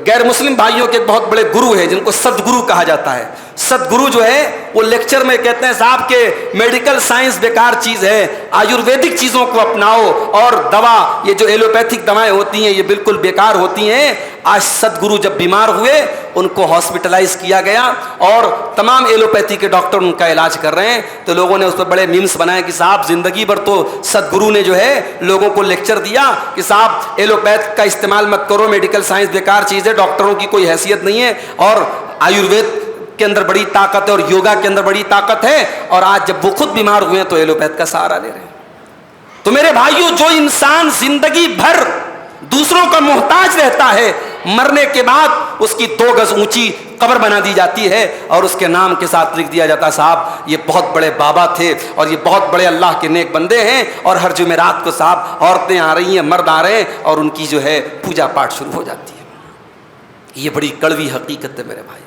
غیر مسلم بھائیوں کے بہت بڑے گرو ہیں جن کو سدگرو کہا جاتا ہے. سدگرو جو ہے وہ لیکچر میں کہتے ہیں صاحب کہ میڈیکل سائنس بیکار چیز ہے, آیورویدک چیزوں کو اپناؤ, اور دوا یہ جو ایلوپیتھک دوائیں ہوتی ہیں یہ بالکل بیکار ہوتی ہیں. آج سدگرو جب بیمار ہوئے ان کو ہاسپٹلائز کیا گیا اور تمام ایلوپیتھی کے ڈاکٹر ان کا علاج کر رہے ہیں. تو لوگوں نے اس پر بڑے میمز بنائے کہ صاحب زندگی بھر تو سدگرو نے جو ہے لوگوں کو لیکچر دیا کہ صاحب ایلوپیتھ کا استعمال مت کرو, میڈیکل سائنس بیکار چیز ہے, ڈاکٹروں کی کوئی حیثیت نہیں ہے, اور آیوروید کے اندر بڑی طاقت ہے اور یوگا کے اندر بڑی طاقت ہے، اور آج جب وہ خود بیمار ہوئے ہیں تو ایلوپیتھ کا سہارا لے رہے ہیں۔ تو میرے بھائیوں، جو انسان زندگی بھر دوسروں کا محتاج رہتا ہے، مرنے کے بعد اس کی 2 گز اونچی قبر بنا دی جاتی ہے اور اس کے نام کے ساتھ لکھ دیا جاتا ہے صاحب یہ بہت بڑے بابا تھے اور یہ بہت بڑے اللہ کے نیک بندے ہیں، اور ہر جمعرات کو صاحب عورتیں آ رہی ہیں، مرد آ رہے ہیں اور ان کی جو ہے پوجا پاٹ شروع ہو جاتی ہے۔ یہ بڑی کڑوی حقیقت ہے میرے بھائی۔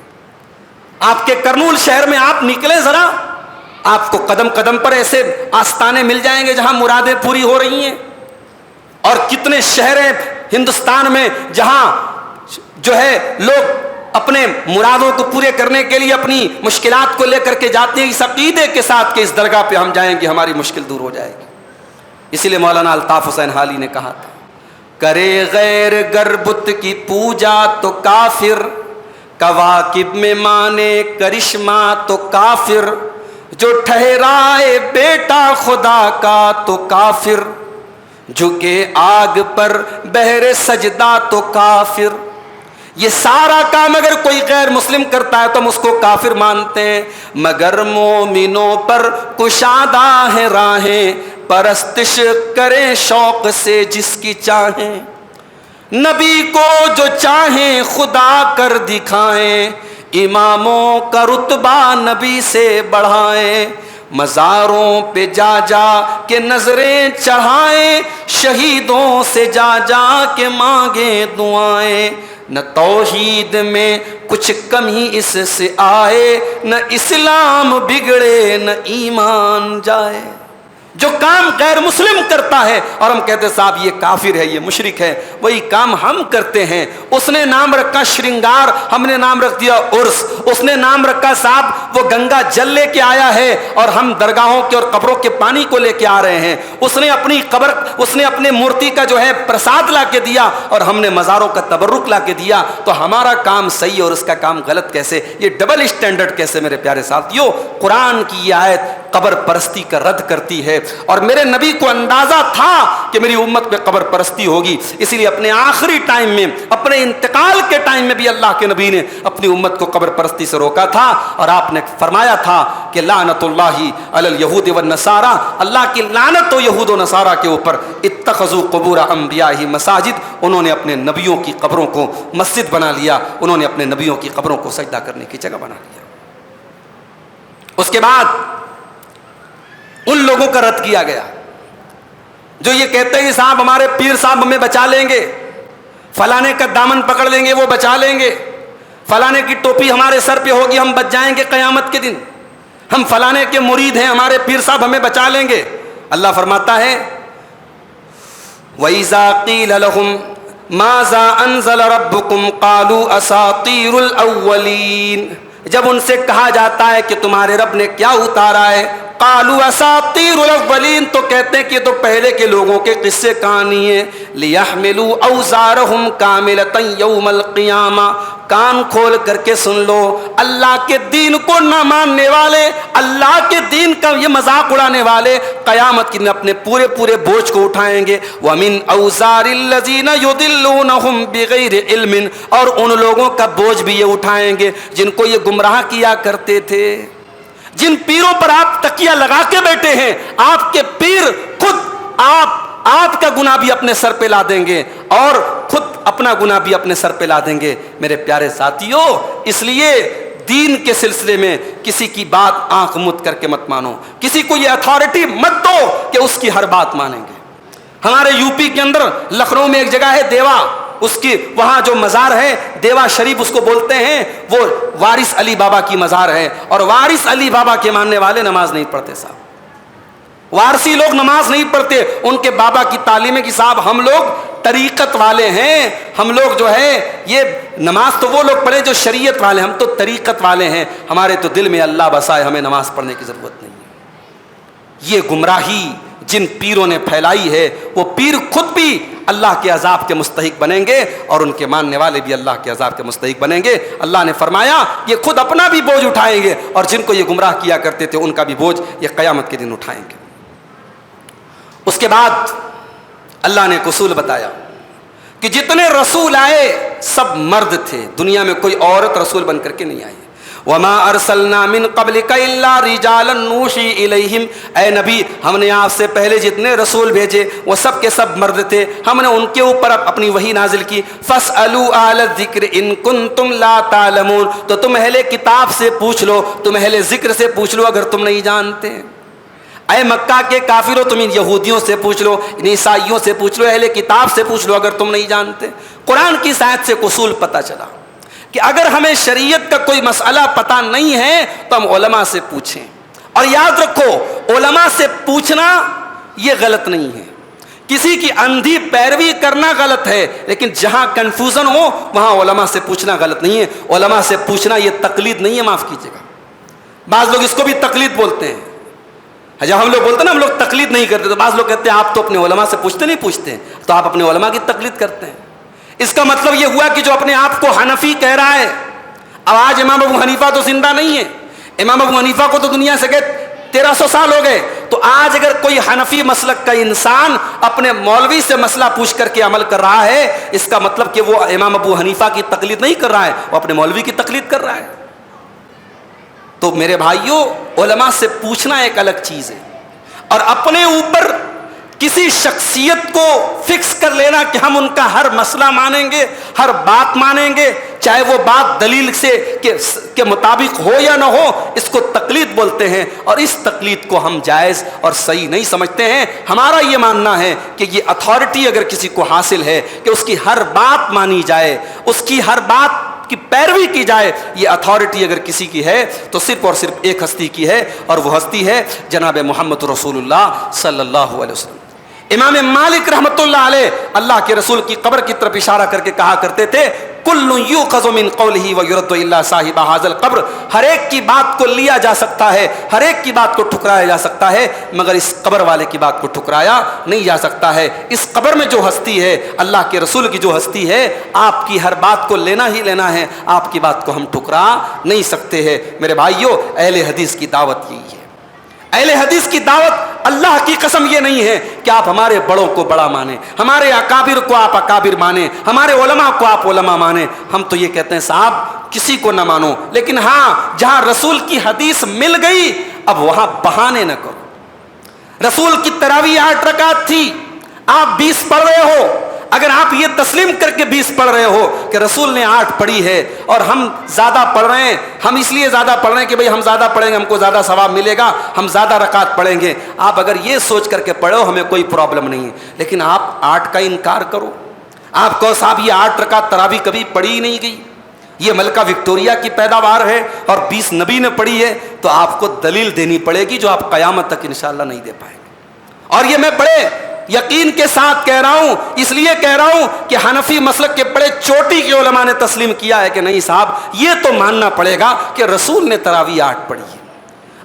آپ کے کرنول شہر میں آپ نکلیں ذرا، آپ کو قدم قدم پر ایسے آستانے مل جائیں گے جہاں مرادیں پوری ہو رہی ہیں، اور کتنے شہر ہیں ہندوستان میں جہاں جو ہے لوگ اپنے مرادوں کو پورے کرنے کے لیے اپنی مشکلات کو لے کر کے جاتے ہیں اس عقیدے کے ساتھ کہ اس درگاہ پہ ہم جائیں گے ہماری مشکل دور ہو جائے گی۔ اسی لیے مولانا الطاف حسین حالی نے کہا تھا، کرے غیر گر بت کی پوجا تو کافر، کواکب میں مانے کرشمہ تو کافر، جو ٹھہرائے بیٹا خدا کا تو کافر، جھکے آگ پر بہر سجدہ تو کافر۔ یہ سارا کام اگر کوئی غیر مسلم کرتا ہے تو ہم اس کو کافر مانتے ہیں، مگر مومنوں پر کشادہ ہے راہیں، پرستش کریں شوق سے جس کی چاہیں، نبی کو جو چاہیں خدا کر دکھائیں، اماموں کا رتبہ نبی سے بڑھائیں، مزاروں پہ جا جا کے نظریں چڑھائیں، شہیدوں سے جا جا کے مانگیں دعائیں، نہ توحید میں کچھ کمی اس سے آئے، نہ اسلام بگڑے نہ ایمان جائے۔ جو کام غیر مسلم کرتا ہے اور ہم کہتے ہیں صاحب یہ کافر ہے، یہ مشرک ہے، وہی کام ہم کرتے ہیں۔ اس نے نام رکھا شرنگار، ہم نے نام رکھ دیا عرس۔ اس نے نام رکھا صاحب وہ گنگا جل لے کے آیا ہے اور ہم درگاہوں کے اور قبروں کے پانی کو لے کے آ رہے ہیں۔ اس نے اپنی قبر، اس نے اپنے مورتی کا جو ہے پرساد لا کے دیا اور ہم نے مزاروں کا تبرک لا کے دیا۔ تو ہمارا کام صحیح اور اس کا کام غلط کیسے؟ یہ ڈبل اسٹینڈرڈ کیسے میرے پیارے ساتھیو؟ قرآن کی یہ آیت قبر پرستی کا رد کرتی ہے، اور میرے نبی کو اندازہ تھا کہ میری امت میں قبر پرستی ہوگی، اسی لیے اپنے آخری ٹائم میں، اپنے انتقال کے ٹائم میں بھی اللہ کے نبی نے اپنی امت کو قبر پرستی سے روکا تھا، اور آپ نے فرمایا تھا کہ لعنت اللہ علی الیہود والنصارى، اللہ کی لعنت ہو یہود و نصارہ کے اوپر، اتخذوا قبور انبیاء مساجد، انہوں نے اپنے نبیوں کی قبروں کو مسجد بنا لیا، انہوں نے اپنے نبیوں کی قبروں کو سجدہ کرنے کی جگہ بنا لیا۔ اس کے بعد ان لوگوں کا رد کیا گیا جو یہ کہتے ہیں کہ صاحب ہمارے پیر صاحب ہمیں بچا لیں گے، فلانے کا دامن پکڑ لیں گے وہ بچا لیں گے، فلانے کی ٹوپی ہمارے سر پہ ہوگی ہم بچ جائیں گے قیامت کے دن، ہم فلانے کے مرید ہیں ہمارے پیر صاحب ہمیں بچا لیں گے۔ اللہ فرماتا ہے وَإِذَا قِيلَ لَهُمْ مَاذَا أَنزَلَ رَبُّكُمْ قَالُوا أَسَاطِيرُ الْأَوَّلِينَ، جب ان سے کہا جاتا ہے کہ تمہارے رب نے کیا اتارا ہے، قالوا اساطیر الاولین، تو کہتے ہیں کہ تو پہلے کے لوگوں کے قصے کہانی ہیں، لیحملوا اوزارہم کاملۃ یوم القیامہ، کان کھول کر کے سن لو، اللہ کے دین کو نہ ماننے والے، اللہ کے دین کا یہ مذاق اڑانے والے قیامت کے دن اپنے پورے پورے بوجھ کو اٹھائیں گے، ومن اوزار الذین یضلونہم بغیر علم، اور ان لوگوں کا بوجھ بھی یہ اٹھائیں گے جن کو یہ گمراہ کیا کرتے تھے، جن پیروں پر آپ تکیہ لگا کے بیٹھے ہیں، آپ کے پیر خود آپ کا گناہ بھی اپنے سر پہ لا دیں گے اور خود اپنا گناہ بھی اپنے سر پہ لا دیں گے۔ میرے پیارے ساتھیو، اس لیے دین کے سلسلے میں کسی کی بات آنکھ مت کر کے مت مانو، کسی کو یہ اتھارٹی مت دو کہ اس کی ہر بات مانیں گے۔ ہمارے یوپی کے اندر لکھنؤ میں ایک جگہ ہے دیوا، اس کی وہاں جو مزار ہے دیوا شریف اس کو بولتے ہیں، وہ وارث علی بابا کی مزار ہے، اور وارث علی بابا کے ماننے والے نماز نہیں پڑھتے صاحب، وارثی لوگ نماز نہیں پڑھتے، ان کے بابا کی تعلیم ہے کہ صاحب ہم لوگ طریقت والے ہیں، ہم لوگ جو ہے یہ نماز تو وہ لوگ پڑھے جو شریعت والے، ہم تو طریقت والے ہیں، ہمارے تو دل میں اللہ بسائے، ہمیں نماز پڑھنے کی ضرورت نہیں ہے۔ یہ گمراہی جن پیروں نے پھیلائی ہے، وہ پیر خود بھی اللہ کے عذاب کے مستحق بنیں گے اور ان کے ماننے والے بھی اللہ کے عذاب کے مستحق بنیں گے۔ اللہ نے فرمایا یہ خود اپنا بھی بوجھ اٹھائیں گے اور جن کو یہ گمراہ کیا کرتے تھے ان کا بھی بوجھ یہ قیامت کے دن اٹھائیں گے۔ اس کے بعد اللہ نے ایک اصول بتایا کہ جتنے رسول آئے سب مرد تھے، دنیا میں کوئی عورت رسول بن کر کے نہیں آئی۔ وما ارسلنا من قبلک الا رجالا نوحی الیہم، اے نبی ہم نے آپ سے پہلے جتنے رسول بھیجے وہ سب کے سب مرد تھے، ہم نے ان کے اوپر اپنی وحی نازل کی۔ فاسألوا اہل الذکر ان کنتم لا تعلمون، تو تم اہل کتاب سے پوچھ لو، تم اہل ذکر سے پوچھ لو اگر تم نہیں جانتے۔ اے مکہ کے کافروں تم ان یہودیوں سے پوچھ لو، ان عیسائیوں سے پوچھ لو، اہل کتاب سے پوچھ لو اگر تم نہیں جانتے۔ قرآن کی آیت سے اصول پتہ چلا کہ اگر ہمیں شریعت کا کوئی مسئلہ پتہ نہیں ہے تو ہم علماء سے پوچھیں، اور یاد رکھو علماء سے پوچھنا یہ غلط نہیں ہے، کسی کی اندھی پیروی کرنا غلط ہے، لیکن جہاں کنفیوژن ہو وہاں علماء سے پوچھنا غلط نہیں ہے۔ علماء سے پوچھنا یہ تقلید نہیں ہے، معاف کیجیے گا، بعض لوگ اس کو بھی تقلید بولتے ہیں۔ جب ہم لوگ بولتے ہیں نا ہم لوگ تقلید نہیں کرتے، تو بعض لوگ کہتے ہیں آپ تو اپنے علماء سے پوچھتے تو آپ اپنے علماء کی تقلید کرتے ہیں۔ اس کا مطلب یہ ہوا کہ جو اپنے آپ کو حنفی کہہ رہا ہے، اب آج امام ابو حنیفہ تو زندہ نہیں ہے، امام ابو حنیفہ کو تو دنیا سے گئے 1300 سال ہو گئے، تو آج اگر کوئی حنفی مسلک کا انسان اپنے مولوی سے مسئلہ پوچھ کر کے عمل کر رہا ہے، اس کا مطلب کہ وہ امام ابو حنیفہ کی تقلید نہیں کر رہا ہے، وہ اپنے مولوی کی تقلید کر رہا ہے۔ تو میرے بھائیوں، علماء سے پوچھنا ایک الگ چیز ہے، اور اپنے اوپر کسی شخصیت کو فکس کر لینا کہ ہم ان کا ہر مسئلہ مانیں گے، ہر بات مانیں گے، چاہے وہ بات دلیل سے کے مطابق ہو یا نہ ہو، اس کو تقلید بولتے ہیں، اور اس تقلید کو ہم جائز اور صحیح نہیں سمجھتے ہیں۔ ہمارا یہ ماننا ہے کہ یہ اتھارٹی اگر کسی کو حاصل ہے کہ اس کی ہر بات مانی جائے، اس کی ہر بات کی پیروی کی جائے، یہ اتھارٹی اگر کسی کی ہے تو صرف اور صرف ایک ہستی کی ہے، اور وہ ہستی ہے جناب محمد رسول اللہ صلی اللہ علیہ وسلم۔ امام مالک رحمۃ اللہ علیہ اللہ کے رسول کی قبر کی طرف اشارہ کر کے کہا کرتے تھے، کل یؤخذ من قولہ ویرد الا صاحب ھذا القبر، ہر ایک کی بات کو لیا جا سکتا ہے، ہر ایک کی بات کو ٹھکرایا جا سکتا ہے، مگر اس قبر والے کی بات کو ٹھکرایا نہیں جا سکتا ہے۔ اس قبر میں جو ہستی ہے، اللہ کے رسول کی جو ہستی ہے، آپ کی ہر بات کو لینا ہی لینا ہے، آپ کی بات کو ہم ٹھکرا نہیں سکتے ہیں۔ میرے بھائیوں، اہل حدیث کی دعوت یہی ہے، اہل حدیث کی دعوت اللہ کی قسم یہ نہیں ہے کہ آپ ہمارے بڑوں کو بڑا مانیں، ہمارے اکابر کو آپ اکابر مانیں، ہمارے علماء کو آپ علماء مانیں۔ ہم تو یہ کہتے ہیں صاحب کسی کو نہ مانو، لیکن ہاں جہاں رسول کی حدیث مل گئی اب وہاں بہانے نہ کرو۔ رسول کی تراویح 8 رکعت تھی، آپ 20 پڑھ رہے ہو، اگر آپ یہ تسلیم کر کے 20 پڑھ رہے ہو کہ رسول نے 8 پڑھی ہے اور ہم زیادہ پڑھ رہے ہیں، ہم اس لیے زیادہ پڑھ رہے ہیں کہ بھئی ہم زیادہ پڑھیں گے ہم کو زیادہ ثواب ملے گا، ہم زیادہ رکعت پڑھیں گے، آپ اگر یہ سوچ کر کے پڑھو ہمیں کوئی پرابلم نہیں ہے، لیکن آپ 8 کا انکار کرو، آپ کہو صاحب یہ 8 رکعت تراویح کبھی پڑھی ہی نہیں گئی، یہ ملکہ وکٹوریہ کی پیداوار ہے اور 20 نبی نے پڑھی ہے، تو آپ کو دلیل دینی پڑے گی جو آپ قیامت تک انشاءاللہ نہیں دے پائیں گے۔ اور یہ میں بڑے یقین کے ساتھ کہہ رہا ہوں، اس لیے کہہ رہا ہوں کہ حنفی مسلک کے بڑے چوٹی کے علماء نے تسلیم کیا ہے کہ نہیں صاحب یہ تو ماننا پڑے گا کہ رسول نے تراویح 8 پڑھی ہے۔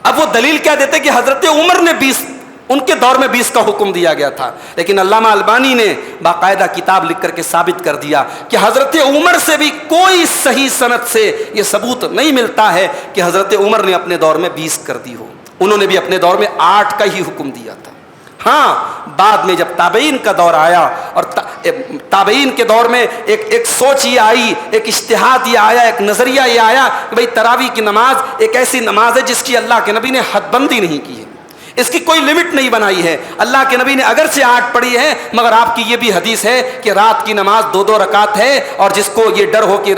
اب وہ دلیل کیا دیتے کہ حضرت عمر نے 20، ان کے دور میں 20 کا حکم دیا گیا تھا، لیکن علامہ البانی نے باقاعدہ کتاب لکھ کر کے ثابت کر دیا کہ حضرت عمر سے بھی کوئی صحیح سند سے یہ ثبوت نہیں ملتا ہے کہ حضرت عمر نے اپنے دور میں 20 کر دی ہو، انہوں نے بھی اپنے دور میں 8 کا ہی حکم دیا تھا۔ ہاں بعد میں جب تابعین کا دور آیا اور تابعین کے دور میں ایک سوچ یہ آئی، ایک اجتہاد یہ آیا، ایک نظریہ یہ آیا کہ بھئی تراویح کی نماز ایک ایسی نماز ہے جس کی اللہ کے نبی نے حد بندی نہیں کی ہے، اس کی کوئی لمٹ نہیں بنائی ہے۔ اللہ کے نبی نے اگرچہ 8 پڑھی ہے مگر آپ کی یہ بھی حدیث ہے کہ رات کی نماز 2 رکعت ہے، اور جس کو یہ ڈر ہو کہ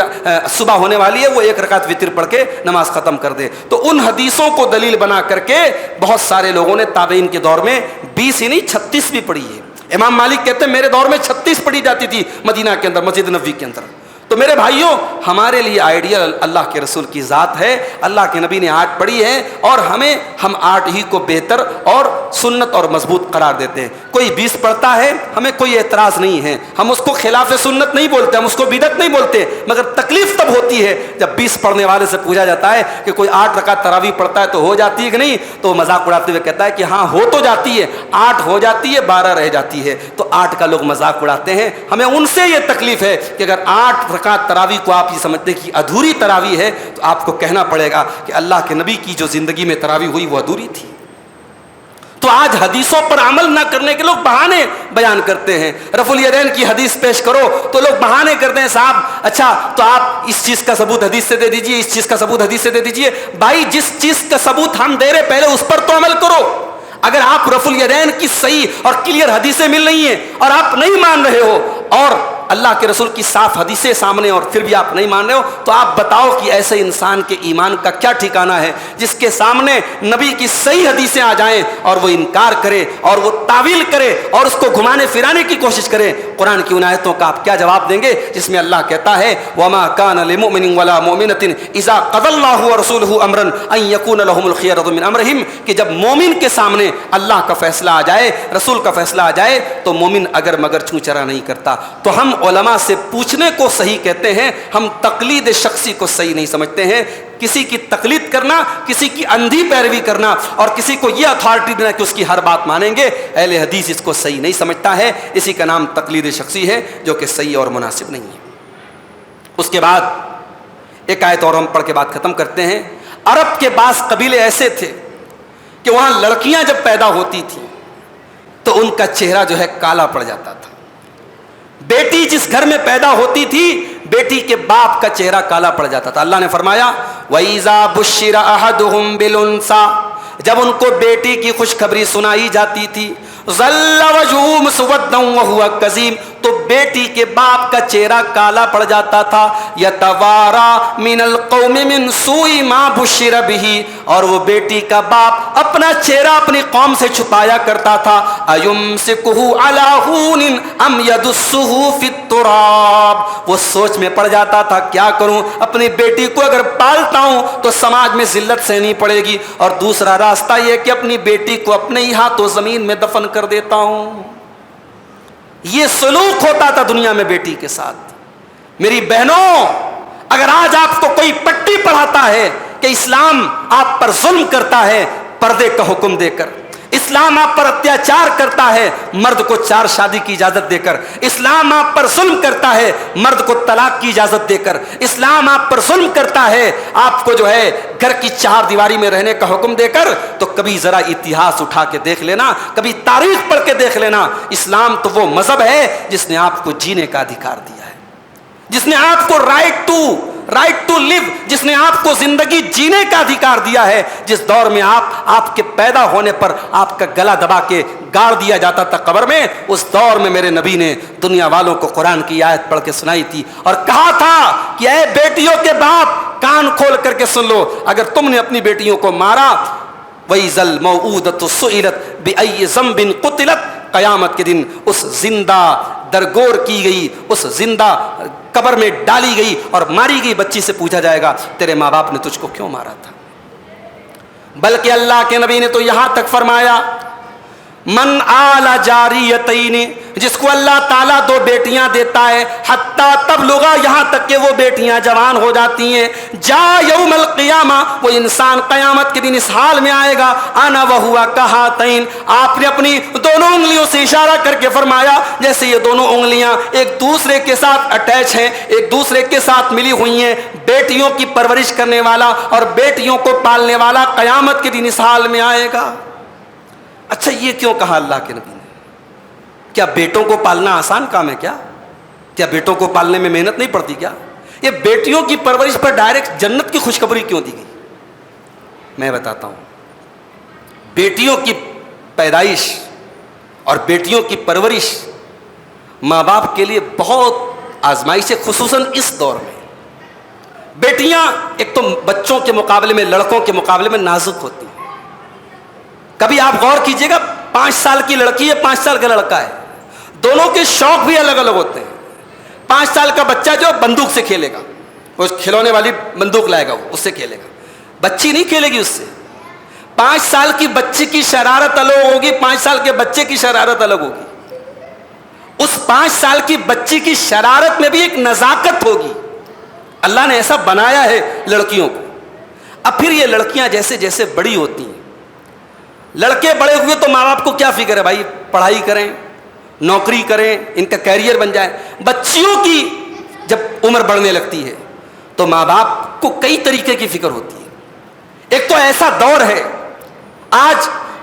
صبح ہونے والی ہے وہ 1 رکعت وتر پڑھ کے نماز ختم کر دے۔ تو ان حدیثوں کو دلیل بنا کر کے بہت سارے لوگوں نے تابعین کے دور میں 20 ہی نہیں 36 بھی پڑھی ہے۔ امام مالک کہتے ہیں میرے دور میں 36 پڑھی جاتی تھی مدینہ کے اندر، مسجد نبوی کے اندر۔ تو میرے بھائیوں، ہمارے لیے آئیڈیل اللہ کے رسول کی ذات ہے، اللہ کے نبی نے 8 پڑھی ہے، اور ہم 8 ہی کو بہتر اور سنت اور مضبوط قرار دیتے ہیں۔ کوئی 20 پڑھتا ہے ہمیں کوئی اعتراض نہیں ہے، ہم اس کو خلاف سنت نہیں بولتے، ہم اس کو بدعت نہیں بولتے، مگر تکلیف تب ہوتی ہے جب 20 پڑھنے والے سے پوچھا جاتا ہے کہ کوئی 8 رکعت تراویح پڑھتا ہے تو ہو جاتی ہے کہ نہیں، تو مذاق اڑاتے ہوئے کہتا ہے کہ ہاں ہو تو جاتی ہے، 8 ہو جاتی ہے، 12 رہ جاتی ہے۔ تو 8 کا لوگ مذاق اڑاتے ہیں، ہمیں ان سے یہ تکلیف ہے کہ اگر 8 رکعت تراویح کو آپ یہ سمجھتے کہ ادھوری تراویح ہے تو آپ کو کہنا پڑے گا کہ اللہ کے نبی کی جو زندگی میں تراویح ہوئی وہ ادھوری تھی۔ تو آج حدیثوں پر عمل نہ کرنے کے لوگ بہانے بیان کرتے ہیں. رفع الیدین کی حدیث پیش کرو تو لوگ بہانے کرتے ہیں, صاحب اچھا تو آپ اس چیز کا ثبوت حدیث سے دے دیجئے, اس چیز کا ثبوت حدیث سے دے دیجئے. بھائی جس چیز کا ثبوت ہم دے رہے پہلے اس پر تو عمل کرو. اگر آپ رفع الیدین کی صحیح اور کلیئر حدیثیں مل رہی ہیں اور آپ نہیں مان رہے ہو, اور اللہ کے رسول کی صاف حدیثیں سامنے اور پھر بھی آپ نہیں مان رہے ہو, تو آپ بتاؤ کہ ایسے انسان کے ایمان کا کیا ٹھکانہ ہے جس کے سامنے نبی کی صحیح حدیثیں آ جائیں اور وہ انکار کرے اور وہ تعویل کرے اور اس کو گھمانے پھرانے کی کوشش کرے. قرآن کی ان آیتوں کا آپ کیا جواب دیں گے جس میں اللہ کہتا ہے وَمَا كَانَ لِمُؤْمِنٍ وَلَا مُؤْمِنَةٍ إِذَا قَضَى اللَّهُ وَرَسُولُهُ أَمْرًا أَن يَكُونَ لَهُمُ الْخِيَرَةُ مِنْ أَمْرِهِمْ, کہ جب مومن کے سامنے اللہ کا فیصلہ آ جائے, رسول کا فیصلہ آ جائے, تو مومن اگر مگر چوں چرا نہیں کرتا. تو ہم علماء سے پوچھنے کو صحیح کہتے ہیں, ہم تقلید شخصی کو صحیح نہیں سمجھتے ہیں. کسی کی تقلید کرنا, کسی کی اندھی پیروی کرنا اور کسی کو یہ اتھارٹی دینا کہ اس کی ہر بات مانیں گے, اہل حدیث اس کو صحیح نہیں سمجھتا ہے. اسی کا نام تقلید شخصی ہے جو کہ صحیح اور مناسب نہیں ہے. اس کے بعد ایک آیت اور ہم پڑھ کے بات ختم کرتے ہیں. عرب کے بعض قبیلے ایسے تھے کہ وہاں لڑکیاں جب پیدا ہوتی تھیں تو ان کا چہرہ جو ہے کالا پڑ جاتا تھا. بیٹی جس گھر میں پیدا ہوتی تھی بیٹی کے باپ کا چہرہ کالا پڑ جاتا تھا. اللہ نے فرمایا وَإِذَا بُشِّرَ أَحَدُهُمْ بِالْأُنثَىٰ, جب ان کو بیٹی کی خوشخبری سنائی جاتی تھی, ظَلَّ وَجْهُهُ مُسْوَدًّا وَهُوَ كَظِيمٌ, تو بیٹی کے باپ کا چہرہ کالا پڑ جاتا تھا. يَتَوَارَىٰ مِنَ الْقَوْمِ مِنْ سُوءِ مَا بُشِّرَ بِهِ, اور وہ بیٹی کا باپ اپنا چہرہ اپنی قوم سے چھپایا کرتا تھا. أَيُمْسِكُهُ عَلَىٰ هُونٍ أَمْ يَدُسُّهُ فِي التُّرَابِ, وہ سوچ میں پڑ جاتا تھا کیا کروں, اپنی بیٹی کو اگر پالتا ہوں تو سماج میں ذلت سہنی پڑے گی, اور دوسرا راستہ یہ کہ اپنی بیٹی کو اپنے ہی ہاتھوں زمین میں دفن کر دیتا ہوں. یہ سلوک ہوتا تھا دنیا میں بیٹی کے ساتھ. میری بہنوں, اگر آج آپ کو کوئی پٹی پڑھاتا ہے کہ اسلام آپ پر ظلم کرتا ہے پردے کا حکم دے کر, اسلام آپ پر اتیاچار کرتا ہے مرد کو 4 شادی کی اجازت دے کر, اسلام آپ پر ظلم کرتا ہے مرد کو طلاق کی اجازت دے کر, اسلام آپ پر ظلم کرتا ہے آپ کو جو ہے گھر کی 4 دیواری میں رہنے کا حکم دے کر, تو کبھی ذرا اتہاس اٹھا کے دیکھ لینا, کبھی تاریخ پڑھ کے دیکھ لینا. اسلام تو وہ مذہب ہے جس نے آپ کو جینے کا ادھیکار دیا ہے, جس نے آپ کو رائٹ ٹو لیو, جس نے آپ کو زندگی جینے کا ادھیکار دیا ہے. جس دور میں آپ کے پیدا ہونے پر آپ کا گلا دبا کے گاڑ دیا جاتا تھا قبر میں, اس دور میں میرے نبی نے دنیا والوں کو قرآن کی آیت پڑھ کے سنائی تھی اور کہا تھا کہ اے بیٹیوں کے باپ کان کھول کر کے سن لو, اگر تم نے اپنی بیٹیوں کو مارا وَإِذَا الْمَوْءُودَةُ سُئِلَتْ بِأَيِّ ذَنبٍ قُتِلَتْ, قیامت کے دن اس زندہ درگور کی گئی, اس زندہ قبر میں ڈالی گئی اور ماری گئی بچی سے پوچھا جائے گا تیرے ماں باپ نے تجھ کو کیوں مارا تھا. بلکہ اللہ کے نبی نے تو یہاں تک فرمایا من آل جاریتین, جس کو اللہ تعالیٰ 2 بیٹیاں دیتا ہے, حتیٰ تبلغا, یہاں تک کہ وہ بیٹیاں جوان ہو جاتی ہیں, جا یوم القیامہ, وہ انسان قیامت کے دن اس حال میں آئے گا انا وہوا کہاتین, آپ نے اپنی دونوں انگلیوں سے اشارہ کر کے فرمایا جیسے یہ دونوں انگلیاں ایک دوسرے کے ساتھ اٹیچ ہیں, ایک دوسرے کے ساتھ ملی ہوئی ہیں. بیٹیوں کی پرورش کرنے والا اور بیٹیوں کو پالنے والا قیامت کے دن اس حال میں آئے گا. اچھا یہ کیوں کہا اللہ کے نبی نے؟ کیا بیٹوں کو پالنا آسان کام ہے کیا بیٹوں کو پالنے میں محنت نہیں پڑتی کیا؟ یہ بیٹیوں کی پرورش پر ڈائریکٹ جنت کی خوشخبری کیوں دی گئی؟ میں بتاتا ہوں. بیٹیوں کی پیدائش اور بیٹیوں کی پرورش ماں باپ کے لیے بہت آزمائش ہے, خصوصاً اس دور میں. بیٹیاں ایک تو بچوں کے مقابلے میں, لڑکوں کے مقابلے میں نازک ہوتی ہیں. کبھی آپ غور کیجئے گا, 5 سال کی لڑکی ہے, 5 سال کا لڑکا ہے, دونوں کے شوق بھی الگ الگ ہوتے ہیں. 5 سال کا بچہ جو بندوق سے کھیلے گا, وہ کھلونے والی بندوق لائے گا, وہ اس سے کھیلے گا. بچی نہیں کھیلے گی اس سے. 5 سال کی بچی کی شرارت الگ ہوگی, 5 سال کے بچے کی شرارت الگ ہوگی. اس 5 سال کی بچی کی شرارت میں بھی ایک نزاکت ہوگی. اللہ نے ایسا بنایا ہے لڑکیوں کو. اب پھر یہ لڑکیاں جیسے جیسے بڑی ہوتی ہیں, لڑکے بڑے ہوئے تو ماں باپ کو کیا فکر ہے بھائی, پڑھائی کریں, نوکری کریں, ان کا کیریئر بن جائے. بچیوں کی جب عمر بڑھنے لگتی ہے تو ماں باپ کو کئی طریقے کی فکر ہوتی ہے. ایک تو ایسا دور ہے آج